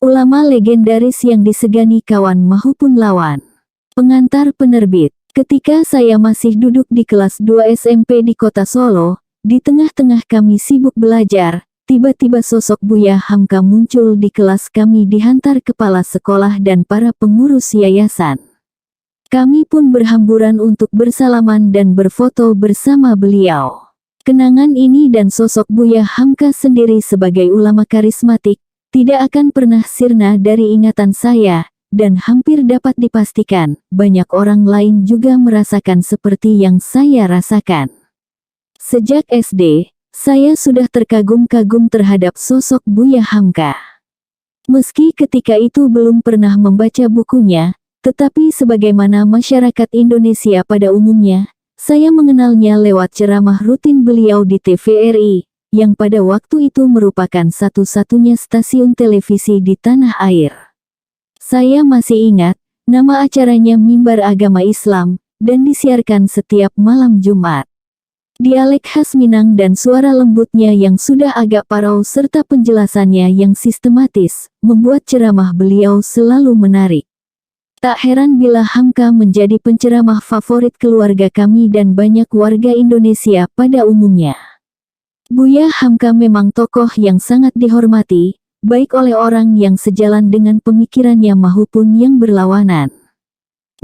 Ulama legendaris yang disegani kawan maupun lawan. Pengantar penerbit. Ketika saya masih duduk di kelas 2 SMP di kota Solo, di tengah-tengah kami sibuk belajar, tiba-tiba sosok Buya Hamka muncul di kelas kami dihantar kepala sekolah dan para pengurus yayasan. Kami pun berhamburan untuk bersalaman dan berfoto bersama beliau. Kenangan ini dan sosok Buya Hamka sendiri sebagai ulama karismatik, tidak akan pernah sirna dari ingatan saya, dan hampir dapat dipastikan, banyak orang lain juga merasakan seperti yang saya rasakan. Sejak SD, saya sudah terkagum-kagum terhadap sosok Buya Hamka. Meski ketika itu belum pernah membaca bukunya, tetapi sebagaimana masyarakat Indonesia pada umumnya, saya mengenalnya lewat ceramah rutin beliau di TVRI, yang pada waktu itu merupakan satu-satunya stasiun televisi di tanah air. Saya masih ingat, nama acaranya Mimbar Agama Islam, dan disiarkan setiap malam Jumat. Dialek khas Minang dan suara lembutnya yang sudah agak parau serta penjelasannya yang sistematis, membuat ceramah beliau selalu menarik. Tak heran bila Hamka menjadi penceramah favorit keluarga kami dan banyak warga Indonesia pada umumnya. Buya Hamka memang tokoh yang sangat dihormati, baik oleh orang yang sejalan dengan pemikirannya maupun yang berlawanan.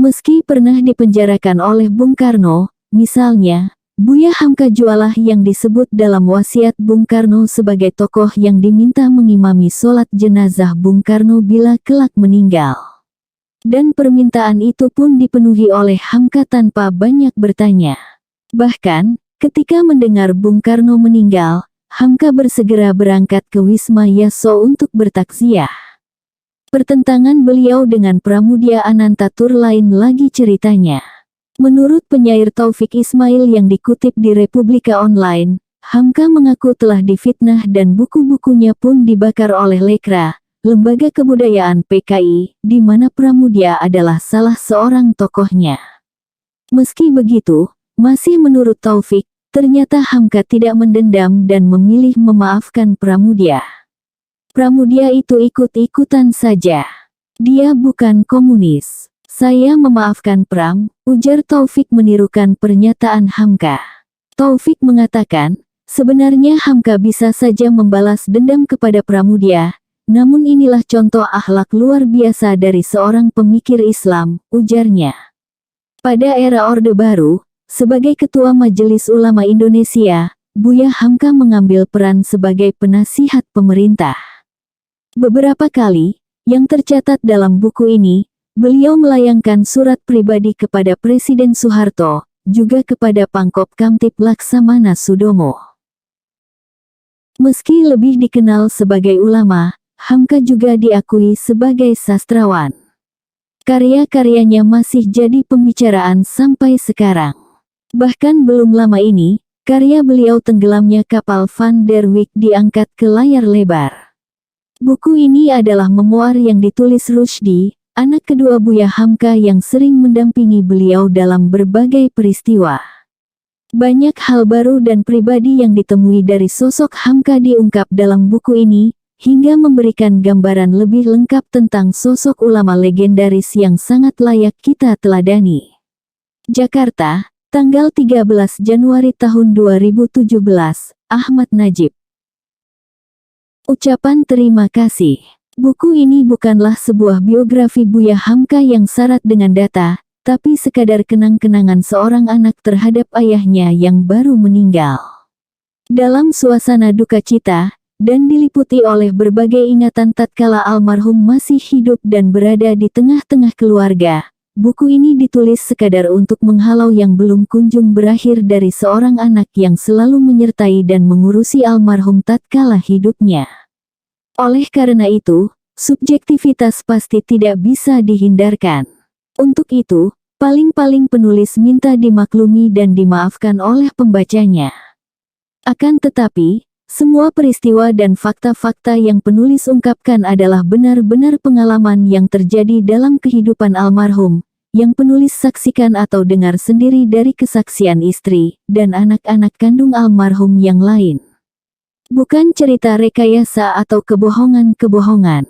Meski pernah dipenjarakan oleh Bung Karno, misalnya, Buya Hamka jualah yang disebut dalam wasiat Bung Karno sebagai tokoh yang diminta mengimami sholat jenazah Bung Karno bila kelak meninggal. Dan permintaan itu pun dipenuhi oleh Hamka tanpa banyak bertanya. Bahkan, ketika mendengar Bung Karno meninggal, Hamka bersegera berangkat ke Wisma Yaso untuk bertakziah. Pertentangan beliau dengan Pramudia Anantatur lain lagi ceritanya. Menurut penyair Taufik Ismail yang dikutip di Republika Online, Hamka mengaku telah difitnah dan buku-bukunya pun dibakar oleh Lekra, Lembaga Kebudayaan PKI, di mana Pramudia adalah salah seorang tokohnya. Meski begitu, masih menurut Taufik, ternyata Hamka tidak mendendam dan memilih memaafkan Pramudia. Pramudia itu ikut-ikutan saja. Dia bukan komunis. Saya memaafkan Pram, ujar Taufik menirukan pernyataan Hamka. Taufik mengatakan, sebenarnya Hamka bisa saja membalas dendam kepada Pramudia, namun inilah contoh akhlak luar biasa dari seorang pemikir Islam, ujarnya. Pada era Orde Baru, sebagai Ketua Majelis Ulama Indonesia, Buya Hamka mengambil peran sebagai penasihat pemerintah. Beberapa kali, yang tercatat dalam buku ini, beliau melayangkan surat pribadi kepada Presiden Soeharto, juga kepada Pangkop Kamtib Laksamana Sudomo. Meski lebih dikenal sebagai ulama, Hamka juga diakui sebagai sastrawan. Karya-karyanya masih jadi pembicaraan sampai sekarang. Bahkan belum lama ini, karya beliau Tenggelamnya Kapal Van der Wijk diangkat ke layar lebar. Buku ini adalah memoir yang ditulis Rushdie, anak kedua Buya Hamka yang sering mendampingi beliau dalam berbagai peristiwa. Banyak hal baru dan pribadi yang ditemui dari sosok Hamka diungkap dalam buku ini, hingga memberikan gambaran lebih lengkap tentang sosok ulama legendaris yang sangat layak kita teladani. Jakarta, tanggal 13 Januari tahun 2017, Ahmad Najib. Ucapan terima kasih. Buku ini bukanlah sebuah biografi Buya Hamka yang syarat dengan data, tapi sekadar kenang-kenangan seorang anak terhadap ayahnya yang baru meninggal. Dalam suasana duka cita, dan diliputi oleh berbagai ingatan tatkala almarhum masih hidup dan berada di tengah-tengah keluarga, buku ini ditulis sekadar untuk menghalau yang belum kunjung berakhir dari seorang anak yang selalu menyertai dan mengurusi almarhum tatkala hidupnya. Oleh karena itu, subjektivitas pasti tidak bisa dihindarkan. Untuk itu, paling-paling penulis minta dimaklumi dan dimaafkan oleh pembacanya. Akan tetapi, semua peristiwa dan fakta-fakta yang penulis ungkapkan adalah benar-benar pengalaman yang terjadi dalam kehidupan almarhum, yang penulis saksikan atau dengar sendiri dari kesaksian istri dan anak-anak kandung almarhum yang lain. Bukan cerita rekayasa atau kebohongan-kebohongan.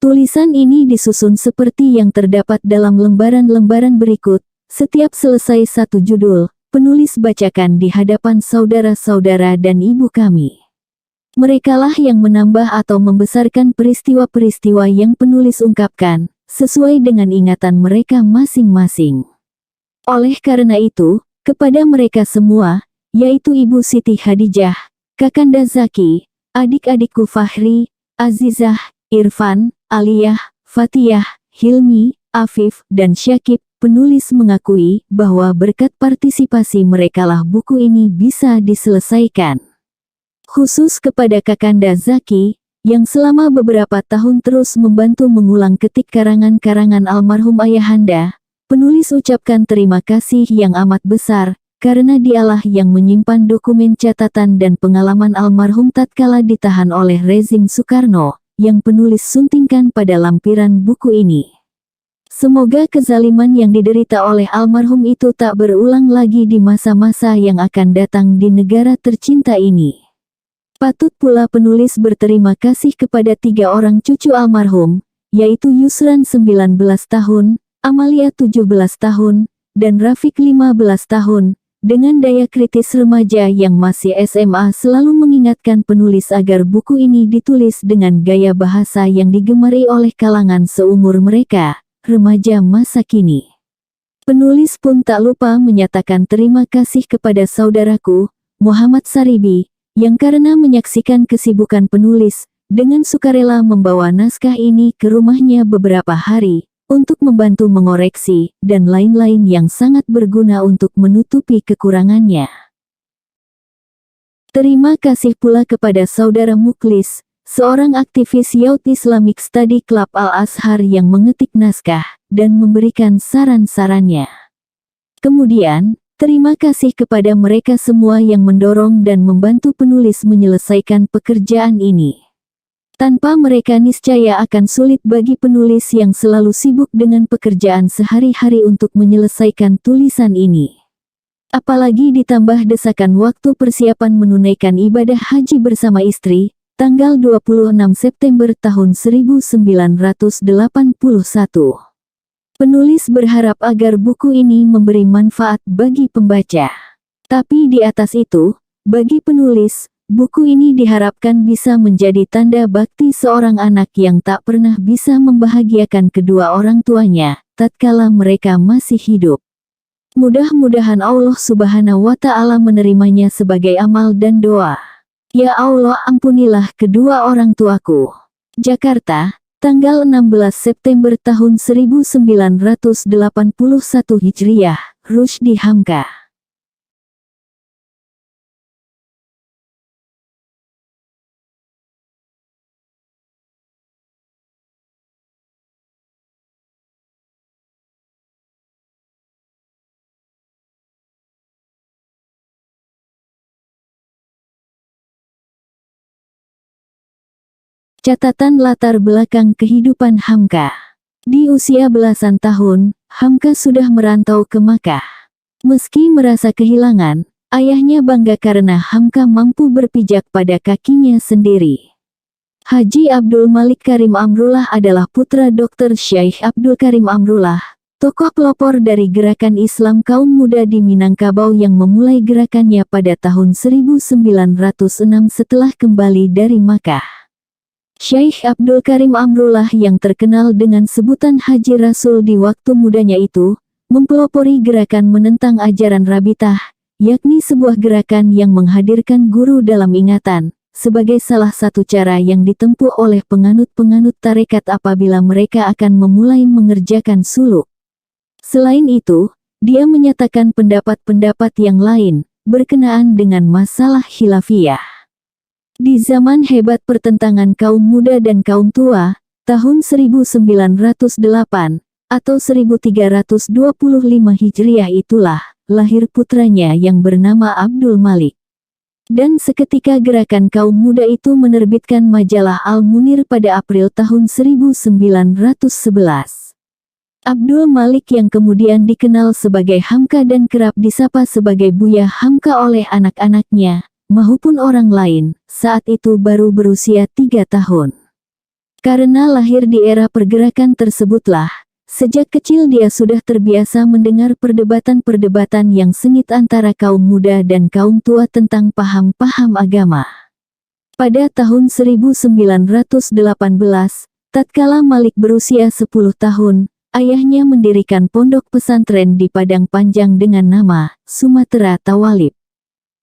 Tulisan ini disusun seperti yang terdapat dalam lembaran-lembaran berikut. Setiap selesai satu judul, penulis bacakan di hadapan saudara-saudara dan ibu kami. Merekalah yang menambah atau membesarkan peristiwa-peristiwa yang penulis ungkapkan, sesuai dengan ingatan mereka masing-masing. Oleh karena itu, kepada mereka semua, yaitu Ibu Siti Khadijah, Kakanda Zaki, adik-adikku Fahri, Azizah, Irfan, Aliyah, Fatiyah, Hilmi, Afif, dan Syakib, penulis mengakui bahwa berkat partisipasi merekalah buku ini bisa diselesaikan. Khusus kepada Kakanda Zaki, yang selama beberapa tahun terus membantu mengulang ketik karangan-karangan almarhum ayahanda, penulis ucapkan terima kasih yang amat besar, karena dialah yang menyimpan dokumen catatan dan pengalaman almarhum tatkala ditahan oleh rezim Soekarno, yang penulis suntingkan pada lampiran buku ini. Semoga kezaliman yang diderita oleh almarhum itu tak berulang lagi di masa-masa yang akan datang di negara tercinta ini. Patut pula penulis berterima kasih kepada 3 orang cucu almarhum, yaitu Yusran 19 tahun, Amalia 17 tahun, dan Rafiq 15 tahun, dengan daya kritis remaja yang masih SMA selalu mengingatkan penulis agar buku ini ditulis dengan gaya bahasa yang digemari oleh kalangan seumur mereka, remaja masa kini. Penulis pun tak lupa menyatakan terima kasih kepada saudaraku, Muhammad Saribi, yang karena menyaksikan kesibukan penulis, dengan sukarela membawa naskah ini ke rumahnya beberapa hari, untuk membantu mengoreksi, dan lain-lain yang sangat berguna untuk menutupi kekurangannya. Terima kasih pula kepada saudara Muklis, seorang aktivis Youth Islamic Study Club Al-Azhar yang mengetik naskah, dan memberikan saran-sarannya. Kemudian, terima kasih kepada mereka semua yang mendorong dan membantu penulis menyelesaikan pekerjaan ini. Tanpa mereka niscaya akan sulit bagi penulis yang selalu sibuk dengan pekerjaan sehari-hari untuk menyelesaikan tulisan ini. Apalagi ditambah desakan waktu persiapan menunaikan ibadah haji bersama istri, tanggal 26 September tahun 1981. Penulis berharap agar buku ini memberi manfaat bagi pembaca. Tapi di atas itu, bagi penulis, buku ini diharapkan bisa menjadi tanda bakti seorang anak yang tak pernah bisa membahagiakan kedua orang tuanya, tatkala mereka masih hidup. Mudah-mudahan Allah Subhanahu wa Ta'ala menerimanya sebagai amal dan doa. Ya Allah, ampunilah kedua orang tuaku. Jakarta, tanggal 16 September tahun 1981 Hijriah, Rusdi Hamka. Catatan latar belakang kehidupan Hamka. Di usia belasan tahun, Hamka sudah merantau ke Makkah. Meski merasa kehilangan, ayahnya bangga karena Hamka mampu berpijak pada kakinya sendiri. Haji Abdul Malik Karim Amrullah adalah putra Dr. Syekh Abdul Karim Amrullah, tokoh pelopor dari gerakan Islam kaum muda di Minangkabau yang memulai gerakannya pada tahun 1906 setelah kembali dari Makkah. Syekh Abdul Karim Amrullah yang terkenal dengan sebutan Haji Rasul di waktu mudanya itu, mempelopori gerakan menentang ajaran Rabithah, yakni sebuah gerakan yang menghadirkan guru dalam ingatan, sebagai salah satu cara yang ditempuh oleh penganut-penganut tarekat apabila mereka akan memulai mengerjakan suluk. Selain itu, dia menyatakan pendapat-pendapat yang lain, berkenaan dengan masalah khilafiyah. Di zaman hebat pertentangan kaum muda dan kaum tua, tahun 1908 atau 1325 Hijriah itulah lahir putranya yang bernama Abdul Malik. Dan seketika gerakan kaum muda itu menerbitkan majalah Al-Munir pada April tahun 1911. Abdul Malik yang kemudian dikenal sebagai Hamka dan kerap disapa sebagai Buya Hamka oleh anak-anaknya, maupun orang lain, saat itu baru berusia 3 tahun. Karena lahir di era pergerakan tersebutlah, sejak kecil dia sudah terbiasa mendengar perdebatan-perdebatan yang sengit antara kaum muda dan kaum tua tentang paham-paham agama. Pada tahun 1918, tatkala Malik berusia 10 tahun, ayahnya mendirikan pondok pesantren di Padang Panjang dengan nama Sumatera Tawalib.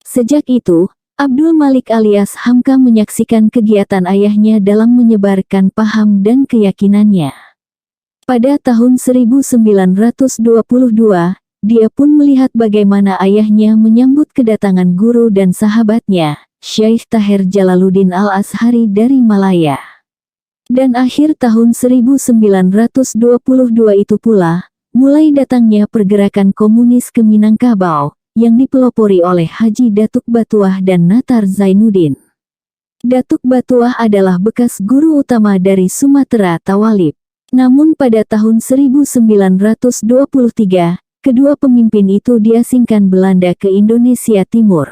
Sejak itu, Abdul Malik alias Hamka menyaksikan kegiatan ayahnya dalam menyebarkan paham dan keyakinannya. Pada tahun 1922, dia pun melihat bagaimana ayahnya menyambut kedatangan guru dan sahabatnya, Syekh Tahir Jalaluddin Al-Azhari dari Malaya. Dan akhir tahun 1922 itu pula, mulai datangnya pergerakan komunis ke Minangkabau, yang dipelopori oleh Haji Datuk Batuah dan Natar Zainuddin. Datuk Batuah adalah bekas guru utama dari Sumatera Tawalib. Namun pada tahun 1923, kedua pemimpin itu diasingkan Belanda ke Indonesia Timur.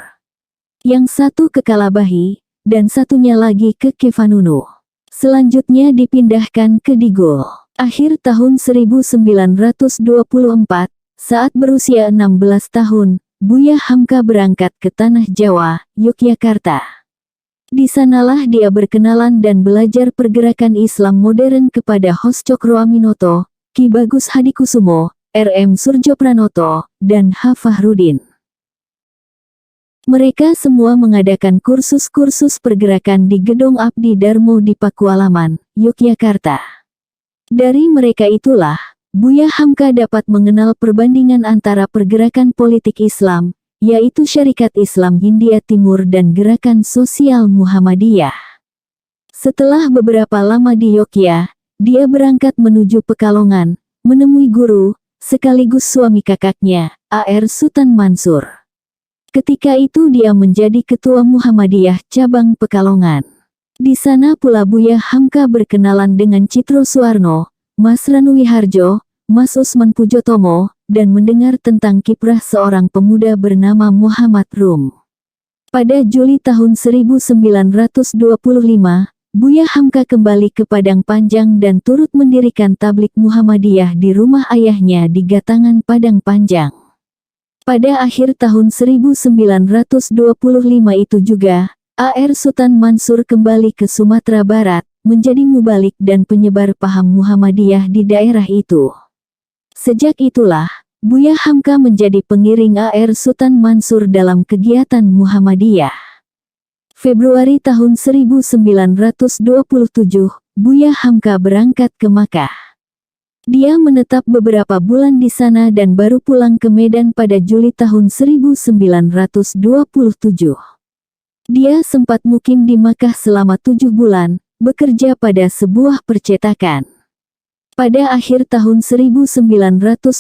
Yang satu ke Kalabahi, dan satunya lagi ke Kevanunu. Selanjutnya dipindahkan ke Digul. Akhir tahun 1924, saat berusia 16 tahun, Buya Hamka berangkat ke Tanah Jawa, Yogyakarta. Di sanalah dia berkenalan dan belajar pergerakan Islam modern kepada Hos Cokroaminoto, Ki Bagus Hadikusumo, R.M. Surjopranoto, dan H. Fahrudin. Mereka semua mengadakan kursus-kursus pergerakan di Gedung Abdi Darmo di Pakualaman, Yogyakarta. Dari mereka itulah, Buya Hamka dapat mengenal perbandingan antara pergerakan politik Islam, yaitu Syarikat Islam Hindia Timur dan Gerakan Sosial Muhammadiyah. Setelah beberapa lama di Yogyakarta, dia berangkat menuju Pekalongan, menemui guru, sekaligus suami kakaknya, A.R. Sutan Mansur. Ketika itu dia menjadi Ketua Muhammadiyah Cabang Pekalongan. Di sana pula Buya Hamka berkenalan dengan Citro Suwarno, Mas Ranu Wiharjo, Mas Usman Pujotomo, dan mendengar tentang kiprah seorang pemuda bernama Muhammad Rum. Pada Juli tahun 1925, Buya Hamka kembali ke Padang Panjang dan turut mendirikan tablik Muhammadiyah di rumah ayahnya di Gatangan Padang Panjang. Pada akhir tahun 1925 itu juga, A.R. Sutan Mansur kembali ke Sumatera Barat, menjadi mubalik dan penyebar paham Muhammadiyah di daerah itu. Sejak itulah, Buya Hamka menjadi pengiring A.R. Sutan Mansur dalam kegiatan Muhammadiyah. Februari tahun 1927, Buya Hamka berangkat ke Makkah. Dia menetap beberapa bulan di sana dan baru pulang ke Medan pada Juli tahun 1927. Dia sempat mukim di Makkah selama 7 bulan, bekerja pada sebuah percetakan. Pada akhir tahun 1927,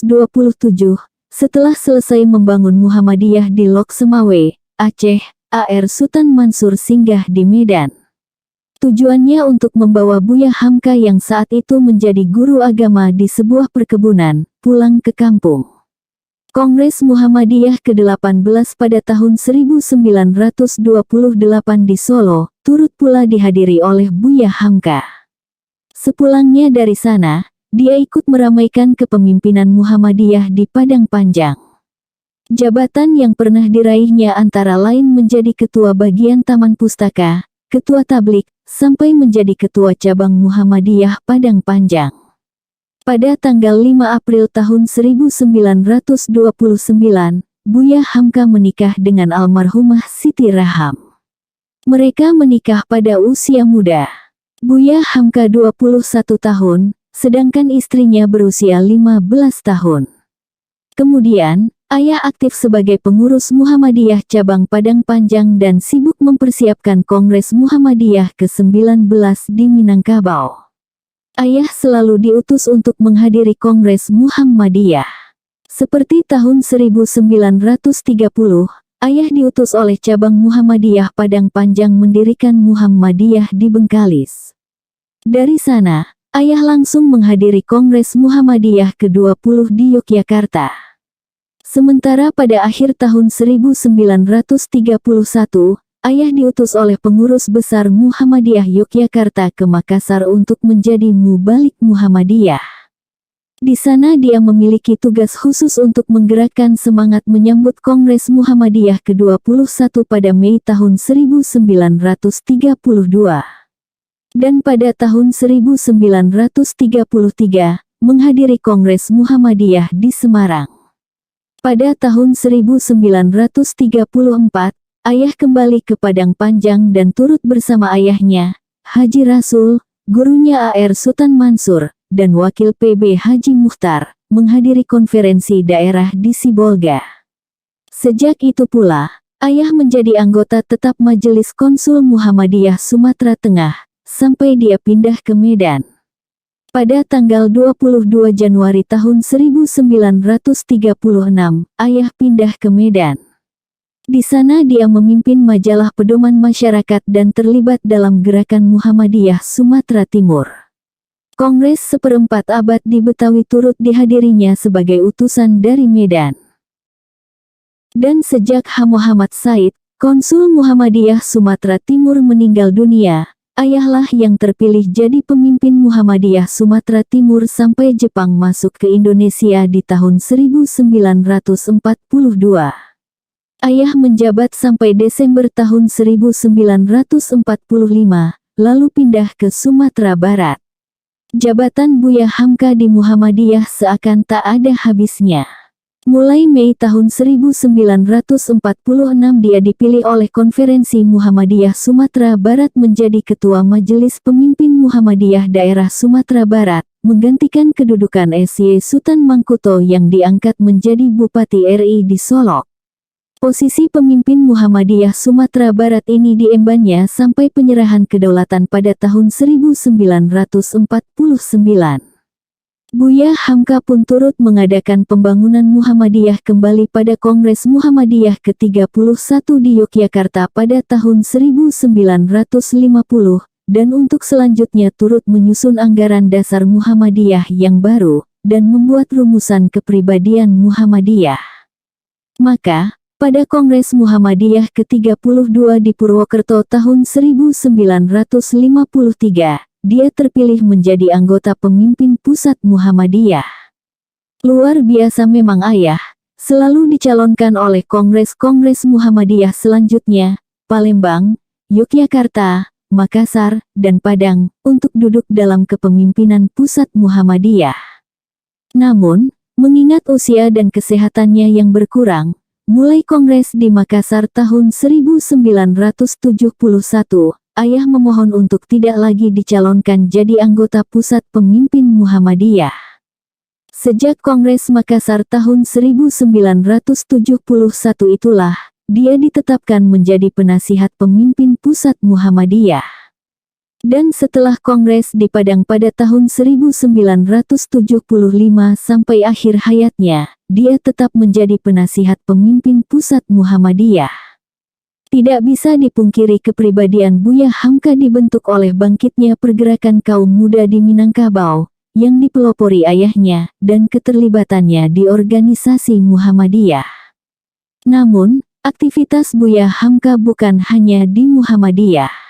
setelah selesai membangun Muhammadiyah di Lok Semawe, Aceh, A.R. Sutan Mansur singgah di Medan. Tujuannya untuk membawa Buya Hamka yang saat itu menjadi guru agama di sebuah perkebunan, pulang ke kampung. Kongres Muhammadiyah ke-18 pada tahun 1928 di Solo, turut pula dihadiri oleh Buya Hamka. Sepulangnya dari sana, dia ikut meramaikan kepemimpinan Muhammadiyah di Padang Panjang. Jabatan yang pernah diraihnya antara lain menjadi Ketua Bagian Taman Pustaka, Ketua Tablik, sampai menjadi Ketua Cabang Muhammadiyah Padang Panjang. Pada tanggal 5 April tahun 1929, Buya Hamka menikah dengan almarhumah Siti Raham. Mereka menikah pada usia muda. Buya Hamka 21 tahun, sedangkan istrinya berusia 15 tahun. Kemudian, ayah aktif sebagai pengurus Muhammadiyah Cabang Padang Panjang dan sibuk mempersiapkan Kongres Muhammadiyah ke-19 di Minangkabau. Ayah selalu diutus untuk menghadiri Kongres Muhammadiyah. Seperti tahun 1930, ayah diutus oleh Cabang Muhammadiyah Padang Panjang mendirikan Muhammadiyah di Bengkalis. Dari sana, ayah langsung menghadiri Kongres Muhammadiyah ke-20 di Yogyakarta. Sementara pada akhir tahun 1931, ayah diutus oleh pengurus besar Muhammadiyah Yogyakarta ke Makassar untuk menjadi mubalik Muhammadiyah. Di sana dia memiliki tugas khusus untuk menggerakkan semangat menyambut Kongres Muhammadiyah ke-21 pada Mei tahun 1932. Dan pada tahun 1933, menghadiri Kongres Muhammadiyah di Semarang. Pada tahun 1934, ayah kembali ke Padang Panjang dan turut bersama ayahnya, Haji Rasul, gurunya A.R. Sultan Mansur, dan wakil PB Haji Mukhtar, menghadiri konferensi daerah di Sibolga. Sejak itu pula, ayah menjadi anggota tetap Majelis Konsul Muhammadiyah Sumatera Tengah, sampai dia pindah ke Medan. Pada tanggal 22 Januari tahun 1936, ayah pindah ke Medan. Di sana dia memimpin majalah pedoman masyarakat dan terlibat dalam gerakan Muhammadiyah Sumatera Timur. Kongres seperempat abad di Betawi turut dihadirinya sebagai utusan dari Medan. Dan sejak H. Muhammad Said, Konsul Muhammadiyah Sumatera Timur meninggal dunia, ayahlah yang terpilih jadi pemimpin Muhammadiyah Sumatera Timur sampai Jepang masuk ke Indonesia di tahun 1942. Ayah menjabat sampai Desember tahun 1945, lalu pindah ke Sumatera Barat. Jabatan Buya Hamka di Muhammadiyah seakan tak ada habisnya. Mulai Mei tahun 1946 dia dipilih oleh Konferensi Muhammadiyah Sumatera Barat menjadi Ketua Majelis Pemimpin Muhammadiyah Daerah Sumatera Barat, menggantikan kedudukan S.Y. Sultan Mangkuto yang diangkat menjadi Bupati RI di Solok. Posisi pemimpin Muhammadiyah Sumatera Barat ini diembannya sampai penyerahan kedaulatan pada tahun 1949. Buya Hamka pun turut mengadakan pembangunan Muhammadiyah kembali pada Kongres Muhammadiyah ke-31 di Yogyakarta pada tahun 1950, dan untuk selanjutnya turut menyusun anggaran dasar Muhammadiyah yang baru, dan membuat rumusan kepribadian Muhammadiyah. Maka, pada Kongres Muhammadiyah ke-32 di Purwokerto tahun 1953, dia terpilih menjadi anggota pemimpin pusat Muhammadiyah. Luar biasa memang ayah, selalu dicalonkan oleh Kongres-Kongres Muhammadiyah selanjutnya, Palembang, Yogyakarta, Makassar, dan Padang, untuk duduk dalam kepemimpinan pusat Muhammadiyah. Namun, mengingat usia dan kesehatannya yang berkurang, mulai Kongres di Makassar tahun 1971, ayah memohon untuk tidak lagi dicalonkan jadi anggota pusat pemimpin Muhammadiyah. Sejak Kongres Makassar tahun 1971 itulah, dia ditetapkan menjadi penasihat pemimpin pusat Muhammadiyah. Dan setelah Kongres di Padang pada tahun 1975 sampai akhir hayatnya, dia tetap menjadi penasihat pemimpin pusat Muhammadiyah. Tidak bisa dipungkiri kepribadian Buya Hamka dibentuk oleh bangkitnya pergerakan kaum muda di Minangkabau, yang dipelopori ayahnya, dan keterlibatannya di organisasi Muhammadiyah. Namun, aktivitas Buya Hamka bukan hanya di Muhammadiyah.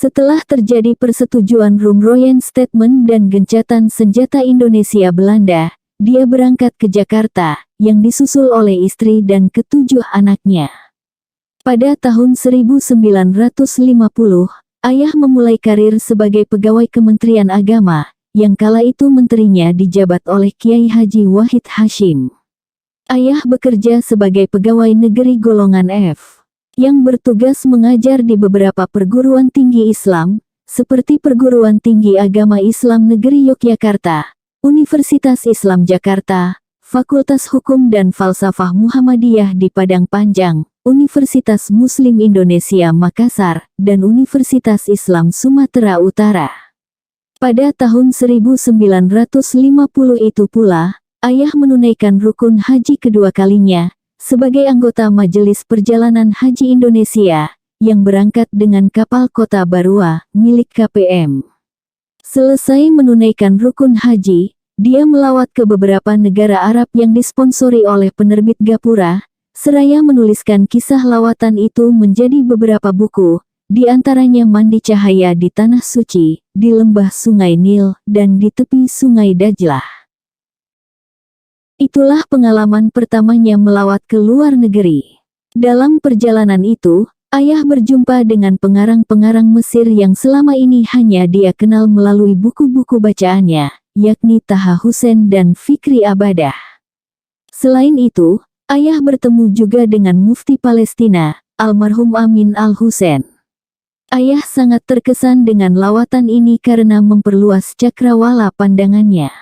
Setelah terjadi persetujuan Rumroyen Statement dan gencatan senjata Indonesia-Belanda, dia berangkat ke Jakarta, yang disusul oleh istri dan ketujuh anaknya. Pada tahun 1950, ayah memulai karir sebagai pegawai Kementerian Agama, yang kala itu menterinya dijabat oleh Kiai Haji Wahid Hashim. Ayah bekerja sebagai pegawai negeri golongan F, yang bertugas mengajar di beberapa perguruan tinggi Islam, seperti Perguruan Tinggi Agama Islam Negeri Yogyakarta, Universitas Islam Jakarta, Fakultas Hukum dan Falsafah Muhammadiyah di Padang Panjang, Universitas Muslim Indonesia Makassar, dan Universitas Islam Sumatera Utara. Pada tahun 1950 itu pula, ayah menunaikan rukun haji kedua kalinya, sebagai anggota Majelis Perjalanan Haji Indonesia, yang berangkat dengan kapal Kota Barua, milik KPM. Selesai menunaikan rukun haji, dia melawat ke beberapa negara Arab yang disponsori oleh penerbit Gapura, seraya menuliskan kisah lawatan itu menjadi beberapa buku, di antaranya Mandi Cahaya di Tanah Suci, di Lembah Sungai Nil, dan di tepi Sungai Dajlah. Itulah pengalaman pertamanya melawat ke luar negeri. Dalam perjalanan itu, ayah berjumpa dengan pengarang-pengarang Mesir yang selama ini hanya dia kenal melalui buku-buku bacaannya, yakni Taha Hussein dan Fikri Abadah. Selain itu, ayah bertemu juga dengan Mufti Palestina, almarhum Amin Al-Hussein. Ayah sangat terkesan dengan lawatan ini karena memperluas cakrawala pandangannya.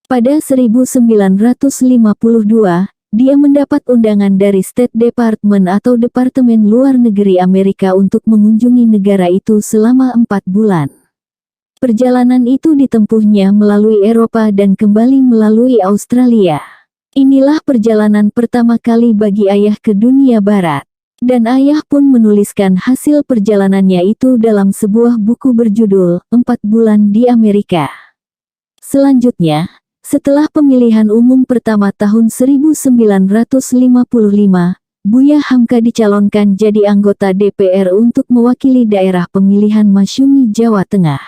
Pada 1952, dia mendapat undangan dari State Department atau Departemen Luar Negeri Amerika untuk mengunjungi negara itu selama 4 bulan. Perjalanan itu ditempuhnya melalui Eropa dan kembali melalui Australia. Inilah perjalanan pertama kali bagi ayah ke dunia barat. Dan ayah pun menuliskan hasil perjalanannya itu dalam sebuah buku berjudul 4 Bulan di Amerika. Selanjutnya, setelah pemilihan umum pertama tahun 1955, Buya Hamka dicalonkan jadi anggota DPR untuk mewakili daerah pemilihan Masyumi, Jawa Tengah.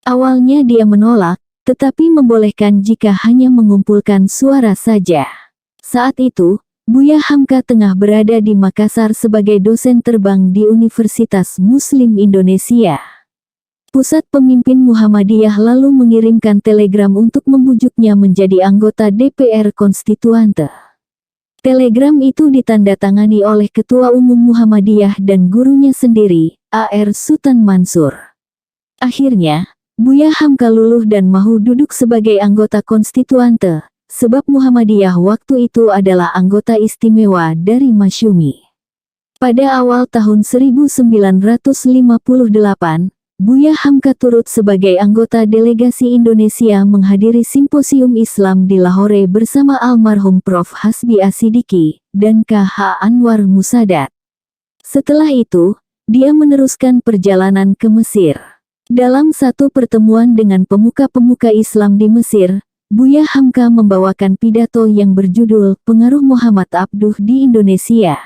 Awalnya dia menolak, tetapi membolehkan jika hanya mengumpulkan suara saja. Saat itu, Buya Hamka tengah berada di Makassar sebagai dosen terbang di Universitas Muslim Indonesia. Pusat Pemimpin Muhammadiyah lalu mengirimkan telegram untuk membujuknya menjadi anggota DPR Konstituante. Telegram itu ditandatangani oleh Ketua Umum Muhammadiyah dan gurunya sendiri, A.R. Sultan Mansur. Akhirnya, Buya Hamka luluh dan mau duduk sebagai anggota Konstituante, sebab Muhammadiyah waktu itu adalah anggota istimewa dari Masyumi. Pada awal tahun 1958, Buya Hamka turut sebagai anggota delegasi Indonesia menghadiri Simposium Islam di Lahore bersama almarhum Prof. Hasbi Asidiki dan K.H. Anwar Musadat. Setelah itu, dia meneruskan perjalanan ke Mesir. Dalam satu pertemuan dengan pemuka-pemuka Islam di Mesir, Buya Hamka membawakan pidato yang berjudul Pengaruh Muhammad Abduh di Indonesia.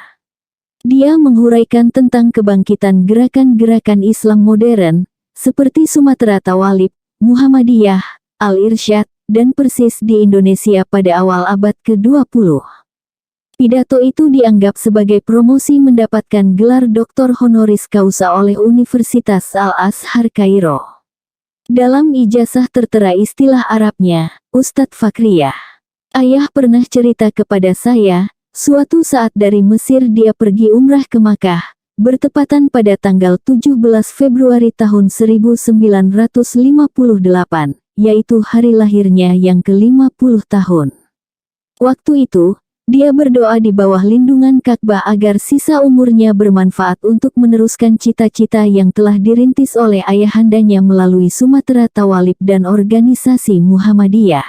Dia menghuraikan tentang kebangkitan gerakan-gerakan Islam modern, seperti Sumatera Tawalib, Muhammadiyah, Al-Irsyad, dan Persis di Indonesia pada awal abad ke-20. Pidato itu dianggap sebagai promosi mendapatkan gelar Doktor Honoris Causa oleh Universitas Al-Azhar Kairo. Dalam ijazah tertera istilah Arabnya, Ustadz Fakriyah. Ayah pernah cerita kepada saya, suatu saat dari Mesir dia pergi umrah ke Makkah, bertepatan pada tanggal 17 Februari tahun 1958, yaitu hari lahirnya yang ke-50 tahun. Waktu itu, dia berdoa di bawah lindungan Ka'bah agar sisa umurnya bermanfaat untuk meneruskan cita-cita yang telah dirintis oleh ayahandanya melalui Sumatera Tawalib dan organisasi Muhammadiyah.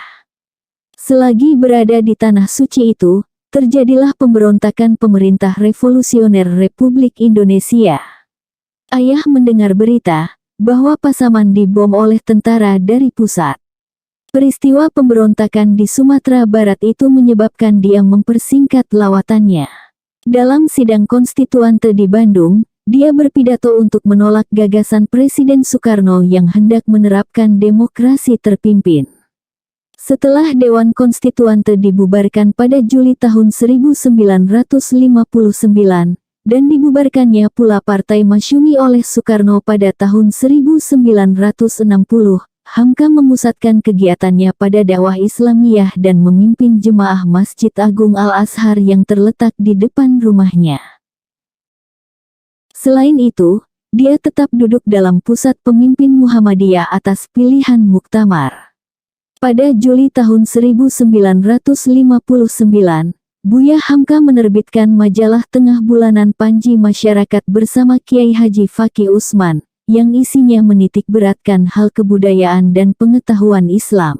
Selagi berada di Tanah Suci itu, terjadilah pemberontakan pemerintah revolusioner Republik Indonesia. Ayah mendengar berita bahwa Pasaman dibom oleh tentara dari pusat. Peristiwa pemberontakan di Sumatera Barat itu menyebabkan dia mempersingkat lawatannya. Dalam sidang konstituante di Bandung, dia berpidato untuk menolak gagasan Presiden Soekarno yang hendak menerapkan demokrasi terpimpin. Setelah Dewan Konstituante dibubarkan pada Juli tahun 1959, dan dibubarkannya pula Partai Masyumi oleh Soekarno pada tahun 1960, Hamka memusatkan kegiatannya pada dakwah Islamiyah dan memimpin jemaah Masjid Agung Al-Azhar yang terletak di depan rumahnya. Selain itu, dia tetap duduk dalam Pusat Pemimpin Muhammadiyah atas pilihan muktamar. Pada Juli tahun 1959, Buya Hamka menerbitkan majalah tengah bulanan Panji Masyarakat bersama Kiai Haji Faki Usman, yang isinya menitik beratkan hal kebudayaan dan pengetahuan Islam.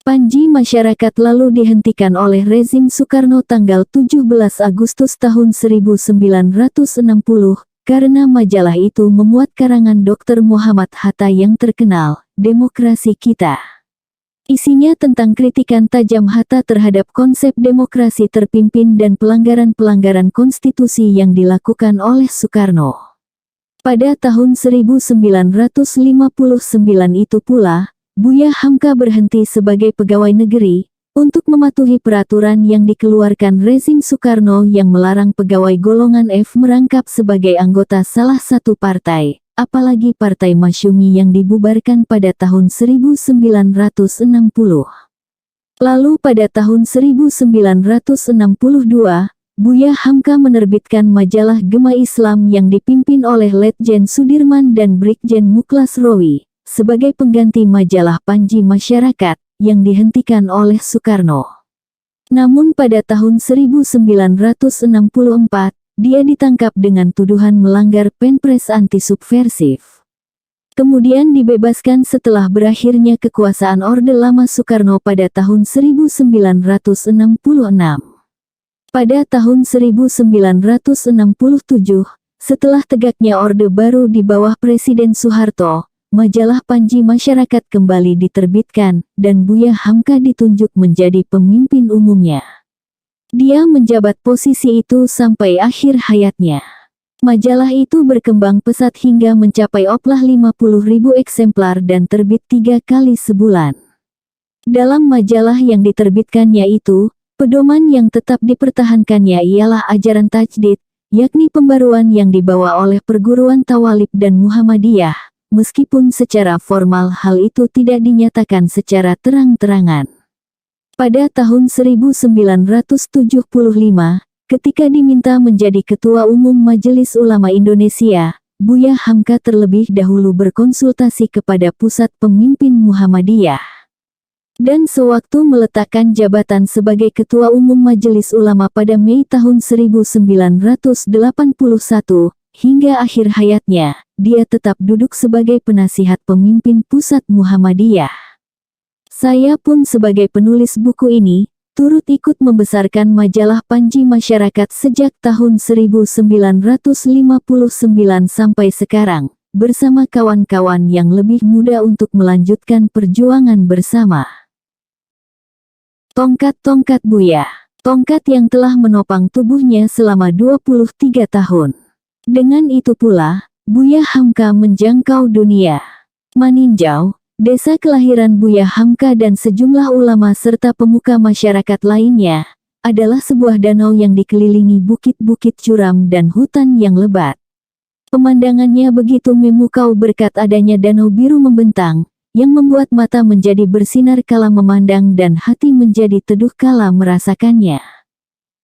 Panji Masyarakat lalu dihentikan oleh rezim Soekarno tanggal 17 Agustus tahun 1960, karena majalah itu memuat karangan Dr. Muhammad Hatta yang terkenal, Demokrasi Kita. Isinya tentang kritikan tajam Hatta terhadap konsep demokrasi terpimpin dan pelanggaran-pelanggaran konstitusi yang dilakukan oleh Soekarno. Pada tahun 1959 itu pula, Buya Hamka berhenti sebagai pegawai negeri, untuk mematuhi peraturan yang dikeluarkan rezim Soekarno yang melarang pegawai golongan F merangkap sebagai anggota salah satu partai, apalagi Partai Masyumi yang dibubarkan pada tahun 1960. Lalu pada tahun 1962, Buya Hamka menerbitkan majalah Gema Islam yang dipimpin oleh Letjen Sudirman dan Brigjen Muklas Rowi, sebagai pengganti majalah Panji Masyarakat, yang dihentikan oleh Soekarno. Namun pada tahun 1964, dia ditangkap dengan tuduhan melanggar Perpres anti-subversif. Kemudian dibebaskan setelah berakhirnya kekuasaan Orde Lama Soekarno pada tahun 1966. Pada tahun 1967, setelah tegaknya Orde Baru di bawah Presiden Soeharto, majalah Panji Masyarakat kembali diterbitkan, dan Buya Hamka ditunjuk menjadi pemimpin umumnya. Dia menjabat posisi itu sampai akhir hayatnya. Majalah itu berkembang pesat hingga mencapai oplah 50.000 eksemplar dan terbit 3 kali sebulan. Dalam majalah yang diterbitkannya itu, pedoman yang tetap dipertahankannya ialah ajaran tajdid, yakni pembaruan yang dibawa oleh perguruan Tawalib dan Muhammadiyah, meskipun secara formal hal itu tidak dinyatakan secara terang-terangan. Pada tahun 1975, ketika diminta menjadi Ketua Umum Majelis Ulama Indonesia, Buya Hamka terlebih dahulu berkonsultasi kepada pusat pemimpin Muhammadiyah. Dan sewaktu meletakkan jabatan sebagai Ketua Umum Majelis Ulama pada Mei tahun 1981, hingga akhir hayatnya, dia tetap duduk sebagai penasihat pemimpin pusat Muhammadiyah. Saya pun sebagai penulis buku ini, turut ikut membesarkan majalah Panji Masyarakat sejak tahun 1959 sampai sekarang, bersama kawan-kawan yang lebih muda untuk melanjutkan perjuangan bersama. Tongkat-tongkat Buya. Tongkat yang telah menopang tubuhnya selama 23 tahun. Dengan itu pula, Buya Hamka menjangkau dunia. Maninjau, desa kelahiran Buya Hamka dan sejumlah ulama serta pemuka masyarakat lainnya, adalah sebuah danau yang dikelilingi bukit-bukit curam dan hutan yang lebat. Pemandangannya begitu memukau berkat adanya danau biru membentang, yang membuat mata menjadi bersinar kala memandang dan hati menjadi teduh kala merasakannya.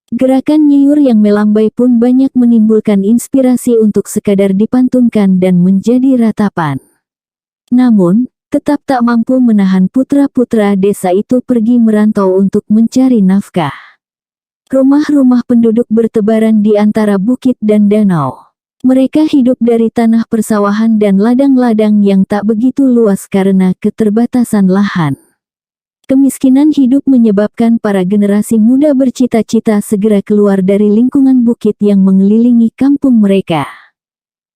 Gerakan nyiur yang melambai pun banyak menimbulkan inspirasi untuk sekadar dipantunkan dan menjadi ratapan. Namun, tetap tak mampu menahan putra-putra desa itu pergi merantau untuk mencari nafkah. Rumah-rumah penduduk bertebaran di antara bukit dan danau. Mereka hidup dari tanah persawahan dan ladang-ladang yang tak begitu luas karena keterbatasan lahan. Kemiskinan hidup menyebabkan para generasi muda bercita-cita segera keluar dari lingkungan bukit yang mengelilingi kampung mereka.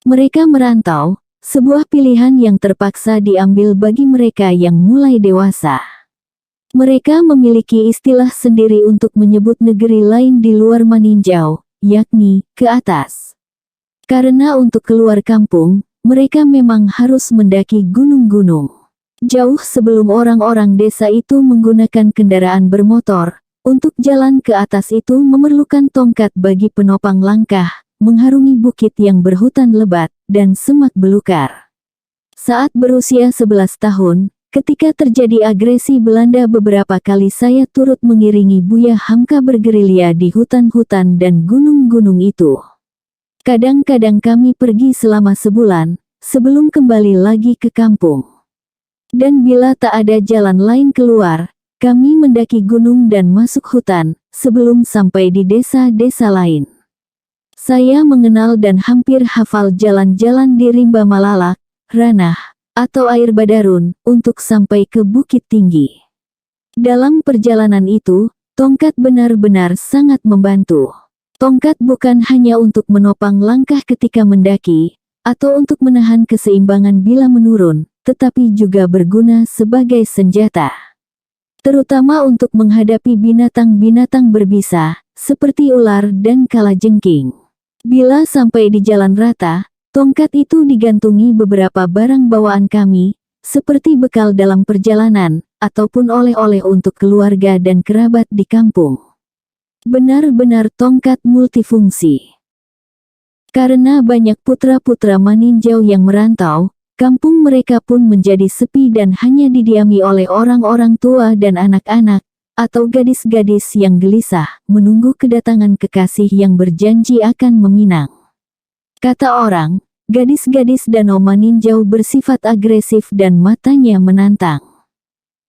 Mereka merantau, sebuah pilihan yang terpaksa diambil bagi mereka yang mulai dewasa. Mereka memiliki istilah sendiri untuk menyebut negeri lain di luar Maninjau, yakni ke atas. Karena untuk keluar kampung, mereka memang harus mendaki gunung-gunung. Jauh sebelum orang-orang desa itu menggunakan kendaraan bermotor, untuk jalan ke atas itu memerlukan tongkat bagi penopang langkah, mengharungi bukit yang berhutan lebat, dan semak belukar. Saat berusia 11 tahun, ketika terjadi agresi Belanda beberapa kali saya turut mengiringi Buya Hamka bergerilya di hutan-hutan dan gunung-gunung itu. Kadang-kadang kami pergi selama sebulan, sebelum kembali lagi ke kampung. Dan bila tak ada jalan lain keluar, kami mendaki gunung dan masuk hutan, sebelum sampai di desa-desa lain. Saya mengenal dan hampir hafal jalan-jalan di Rimba Malalak, Ranah, atau Air Badarun, untuk sampai ke Bukit Tinggi. Dalam perjalanan itu, tongkat benar-benar sangat membantu. Tongkat bukan hanya untuk menopang langkah ketika mendaki, atau untuk menahan keseimbangan bila menurun, tetapi juga berguna sebagai senjata. terutama untuk menghadapi binatang-binatang berbisa, seperti ular dan kalajengking. Bila sampai di jalan rata, tongkat itu digantungi beberapa barang bawaan kami, seperti bekal dalam perjalanan, ataupun oleh-oleh untuk keluarga dan kerabat di kampung. Benar-benar tongkat multifungsi. Karena banyak putra-putra maninjau yang merantau, kampung mereka pun menjadi sepi dan hanya didiami oleh orang-orang tua dan anak-anak, atau gadis-gadis yang gelisah, menunggu kedatangan kekasih yang berjanji akan meminang. Kata orang, gadis-gadis danau maninjau bersifat agresif dan matanya menantang.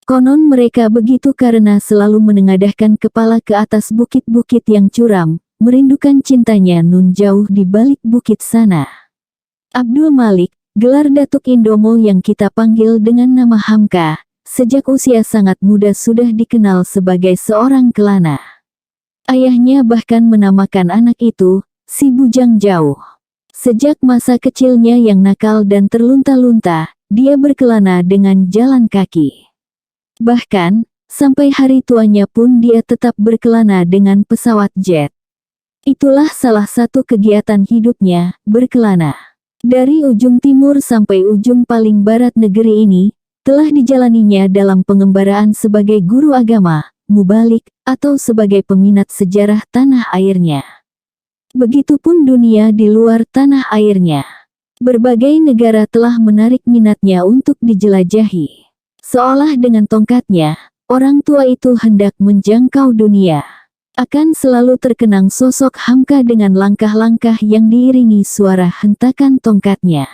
Konon mereka begitu karena selalu menengadahkan kepala ke atas bukit-bukit yang curam, merindukan cintanya nun jauh di balik bukit sana. Abdul Malik, gelar Datuk Indomo yang kita panggil dengan nama Hamka, sejak usia sangat muda sudah dikenal sebagai seorang kelana. Ayahnya bahkan menamakan anak itu, si Bujang Jauh. Sejak masa kecilnya yang nakal dan terlunta-lunta, dia berkelana dengan jalan kaki. Bahkan, sampai hari tuanya pun dia tetap berkelana dengan pesawat jet. Itulah salah satu kegiatan hidupnya, berkelana. Dari ujung timur sampai ujung paling barat negeri ini, telah dijalaninya dalam pengembaraan sebagai guru agama, mubalik, atau sebagai peminat sejarah tanah airnya. Begitupun dunia di luar tanah airnya. Berbagai negara telah menarik minatnya untuk dijelajahi. Seolah dengan tongkatnya, orang tua itu hendak menjangkau dunia. Akan selalu terkenang sosok Hamka dengan langkah-langkah yang diiringi suara hentakan tongkatnya.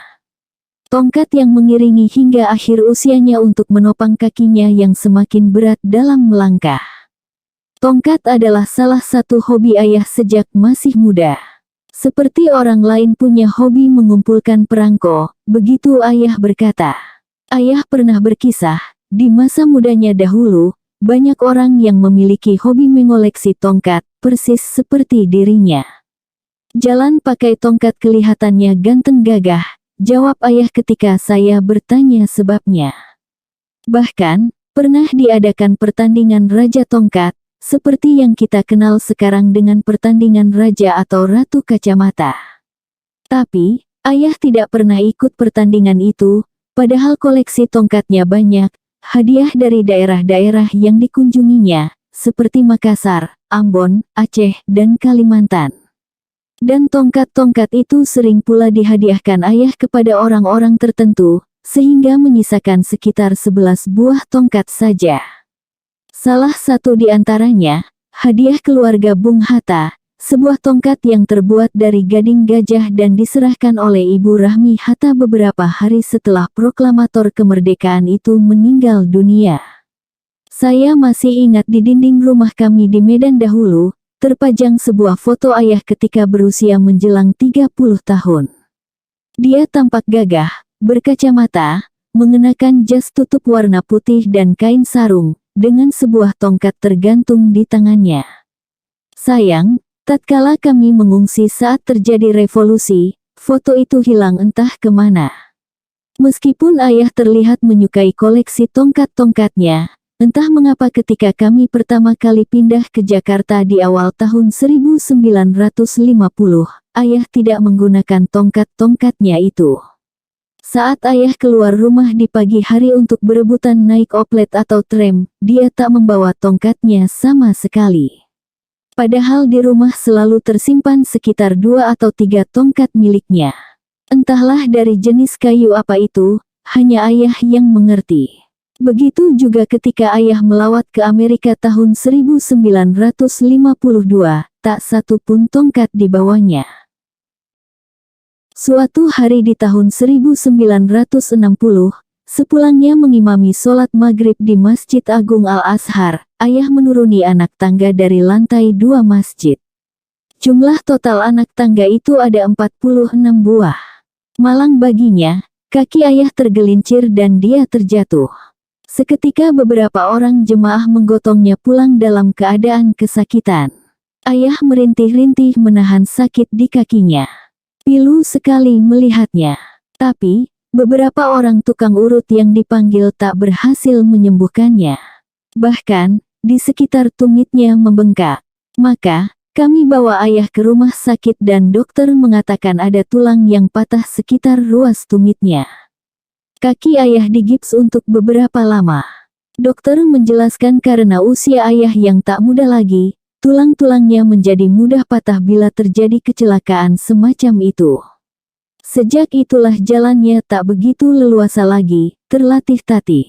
Tongkat yang mengiringi hingga akhir usianya untuk menopang kakinya yang semakin berat dalam melangkah. Tongkat adalah salah satu hobi ayah sejak masih muda. Seperti orang lain punya hobi mengumpulkan perangko, begitu ayah berkata. Ayah pernah berkisah, di masa mudanya dahulu, banyak orang yang memiliki hobi mengoleksi tongkat, persis seperti dirinya. Jalan pakai tongkat kelihatannya ganteng gagah, jawab ayah ketika saya bertanya sebabnya. Bahkan, pernah diadakan pertandingan Raja Tongkat, seperti yang kita kenal sekarang dengan pertandingan Raja atau Ratu Kacamata. Tapi, ayah tidak pernah ikut pertandingan itu, padahal koleksi tongkatnya banyak. Hadiah dari daerah-daerah yang dikunjunginya, seperti Makassar, Ambon, Aceh, dan Kalimantan. Dan tongkat-tongkat itu sering pula dihadiahkan ayah kepada orang-orang tertentu, sehingga menyisakan sekitar 11 buah tongkat saja. Salah satu di antaranya, hadiah keluarga Bung Hatta, sebuah tongkat yang terbuat dari gading gajah dan diserahkan oleh Ibu Rahmi Hatta beberapa hari setelah proklamator kemerdekaan itu meninggal dunia. Saya masih ingat di dinding rumah kami di Medan dahulu, terpajang sebuah foto ayah ketika berusia menjelang 30 tahun. Dia tampak gagah, berkacamata, mengenakan jas tutup warna putih dan kain sarung, dengan sebuah tongkat tergantung di tangannya. Sayang, tatkala kami mengungsi saat terjadi revolusi, foto itu hilang entah kemana. Meskipun ayah terlihat menyukai koleksi tongkat-tongkatnya, entah mengapa ketika kami pertama kali pindah ke Jakarta di awal tahun 1950, ayah tidak menggunakan tongkat-tongkatnya itu. Saat ayah keluar rumah di pagi hari untuk berebutan naik oplet atau tram, dia tak membawa tongkatnya sama sekali. Padahal di rumah selalu tersimpan sekitar 2 atau 3 tongkat miliknya. Entahlah dari jenis kayu apa itu, hanya ayah yang mengerti. Begitu juga ketika ayah melawat ke Amerika tahun 1952, tak satu pun tongkat dibawanya. Suatu hari di tahun 1960, sepulangnya mengimami sholat maghrib di Masjid Agung Al-Azhar, ayah menuruni anak tangga dari lantai 2 masjid. Jumlah total anak tangga itu ada 46 buah. Malang baginya, kaki ayah tergelincir dan dia terjatuh. Seketika beberapa orang jemaah menggotongnya pulang dalam keadaan kesakitan. Ayah merintih-rintih menahan sakit di kakinya. Pilu sekali melihatnya. Tapi, beberapa orang tukang urut yang dipanggil tak berhasil menyembuhkannya. Bahkan, di sekitar tumitnya membengkak. Maka, kami bawa ayah ke rumah sakit dan dokter mengatakan ada tulang yang patah sekitar ruas tumitnya. Kaki ayah digips untuk beberapa lama. Dokter menjelaskan karena usia ayah yang tak muda lagi, tulang-tulangnya menjadi mudah patah bila terjadi kecelakaan semacam itu. Sejak itulah jalannya tak begitu leluasa lagi, terlatih-tatih.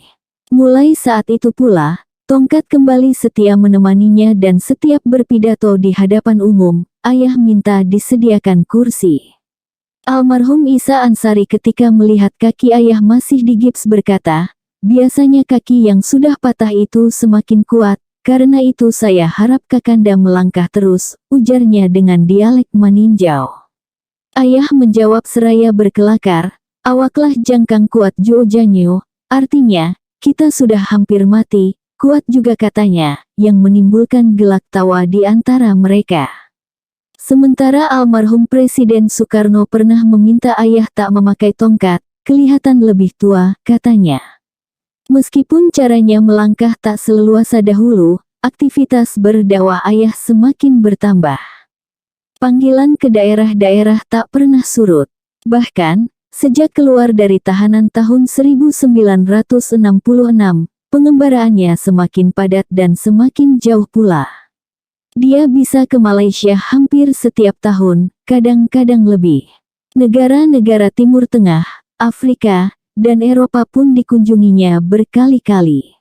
Mulai saat itu pula, tongkat kembali setia menemaninya dan setiap berpidato di hadapan umum, ayah minta disediakan kursi. Almarhum Isa Ansari ketika melihat kaki ayah masih digips berkata, "Biasanya kaki yang sudah patah itu semakin kuat, karena itu saya harap Kakanda melangkah terus," ujarnya dengan dialek meninjau. Ayah menjawab seraya berkelakar, "Awaklah jangkang kuat Jojanyo," artinya, "Kita sudah hampir mati." Kuat juga katanya, yang menimbulkan gelak tawa di antara mereka. Sementara almarhum Presiden Soekarno pernah meminta ayah tak memakai tongkat, kelihatan lebih tua, katanya. Meskipun caranya melangkah tak seleluasa dahulu, aktivitas berdakwah ayah semakin bertambah. Panggilan ke daerah-daerah tak pernah surut. Bahkan, sejak keluar dari tahanan tahun 1966, pengembaraannya semakin padat dan semakin jauh pula. Dia bisa ke Malaysia hampir setiap tahun, kadang-kadang lebih. Negara-negara Timur Tengah, Afrika, dan Eropa pun dikunjunginya berkali-kali.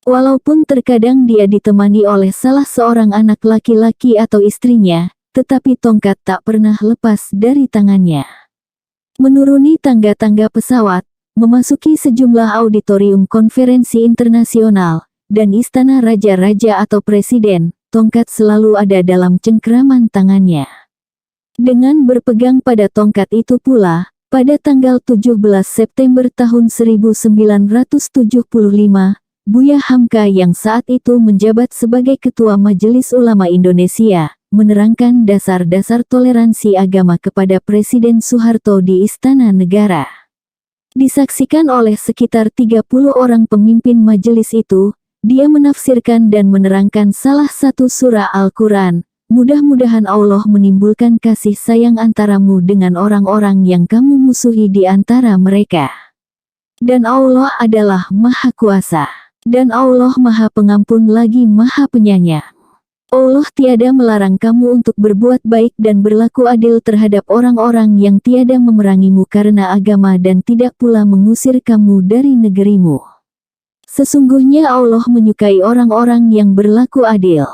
Walaupun terkadang dia ditemani oleh salah seorang anak laki-laki atau istrinya, tetapi tongkat tak pernah lepas dari tangannya. Menuruni tangga-tangga pesawat, memasuki sejumlah auditorium konferensi internasional, dan istana raja-raja atau presiden, tongkat selalu ada dalam cengkeraman tangannya. Dengan berpegang pada tongkat itu pula, pada tanggal 17 September tahun 1975, Buya Hamka yang saat itu menjabat sebagai Ketua Majelis Ulama Indonesia, menerangkan dasar-dasar toleransi agama kepada Presiden Soeharto di Istana Negara. Disaksikan oleh sekitar 30 orang pemimpin majelis itu, dia menafsirkan dan menerangkan salah satu surah Al-Quran, "Mudah-mudahan Allah menimbulkan kasih sayang antaramu dengan orang-orang yang kamu musuhi di antara mereka. Dan Allah adalah Maha Kuasa. Dan Allah Maha Pengampun lagi Maha Penyayang. Allah tiada melarang kamu untuk berbuat baik dan berlaku adil terhadap orang-orang yang tiada memerangimu karena agama dan tidak pula mengusir kamu dari negerimu. Sesungguhnya Allah menyukai orang-orang yang berlaku adil.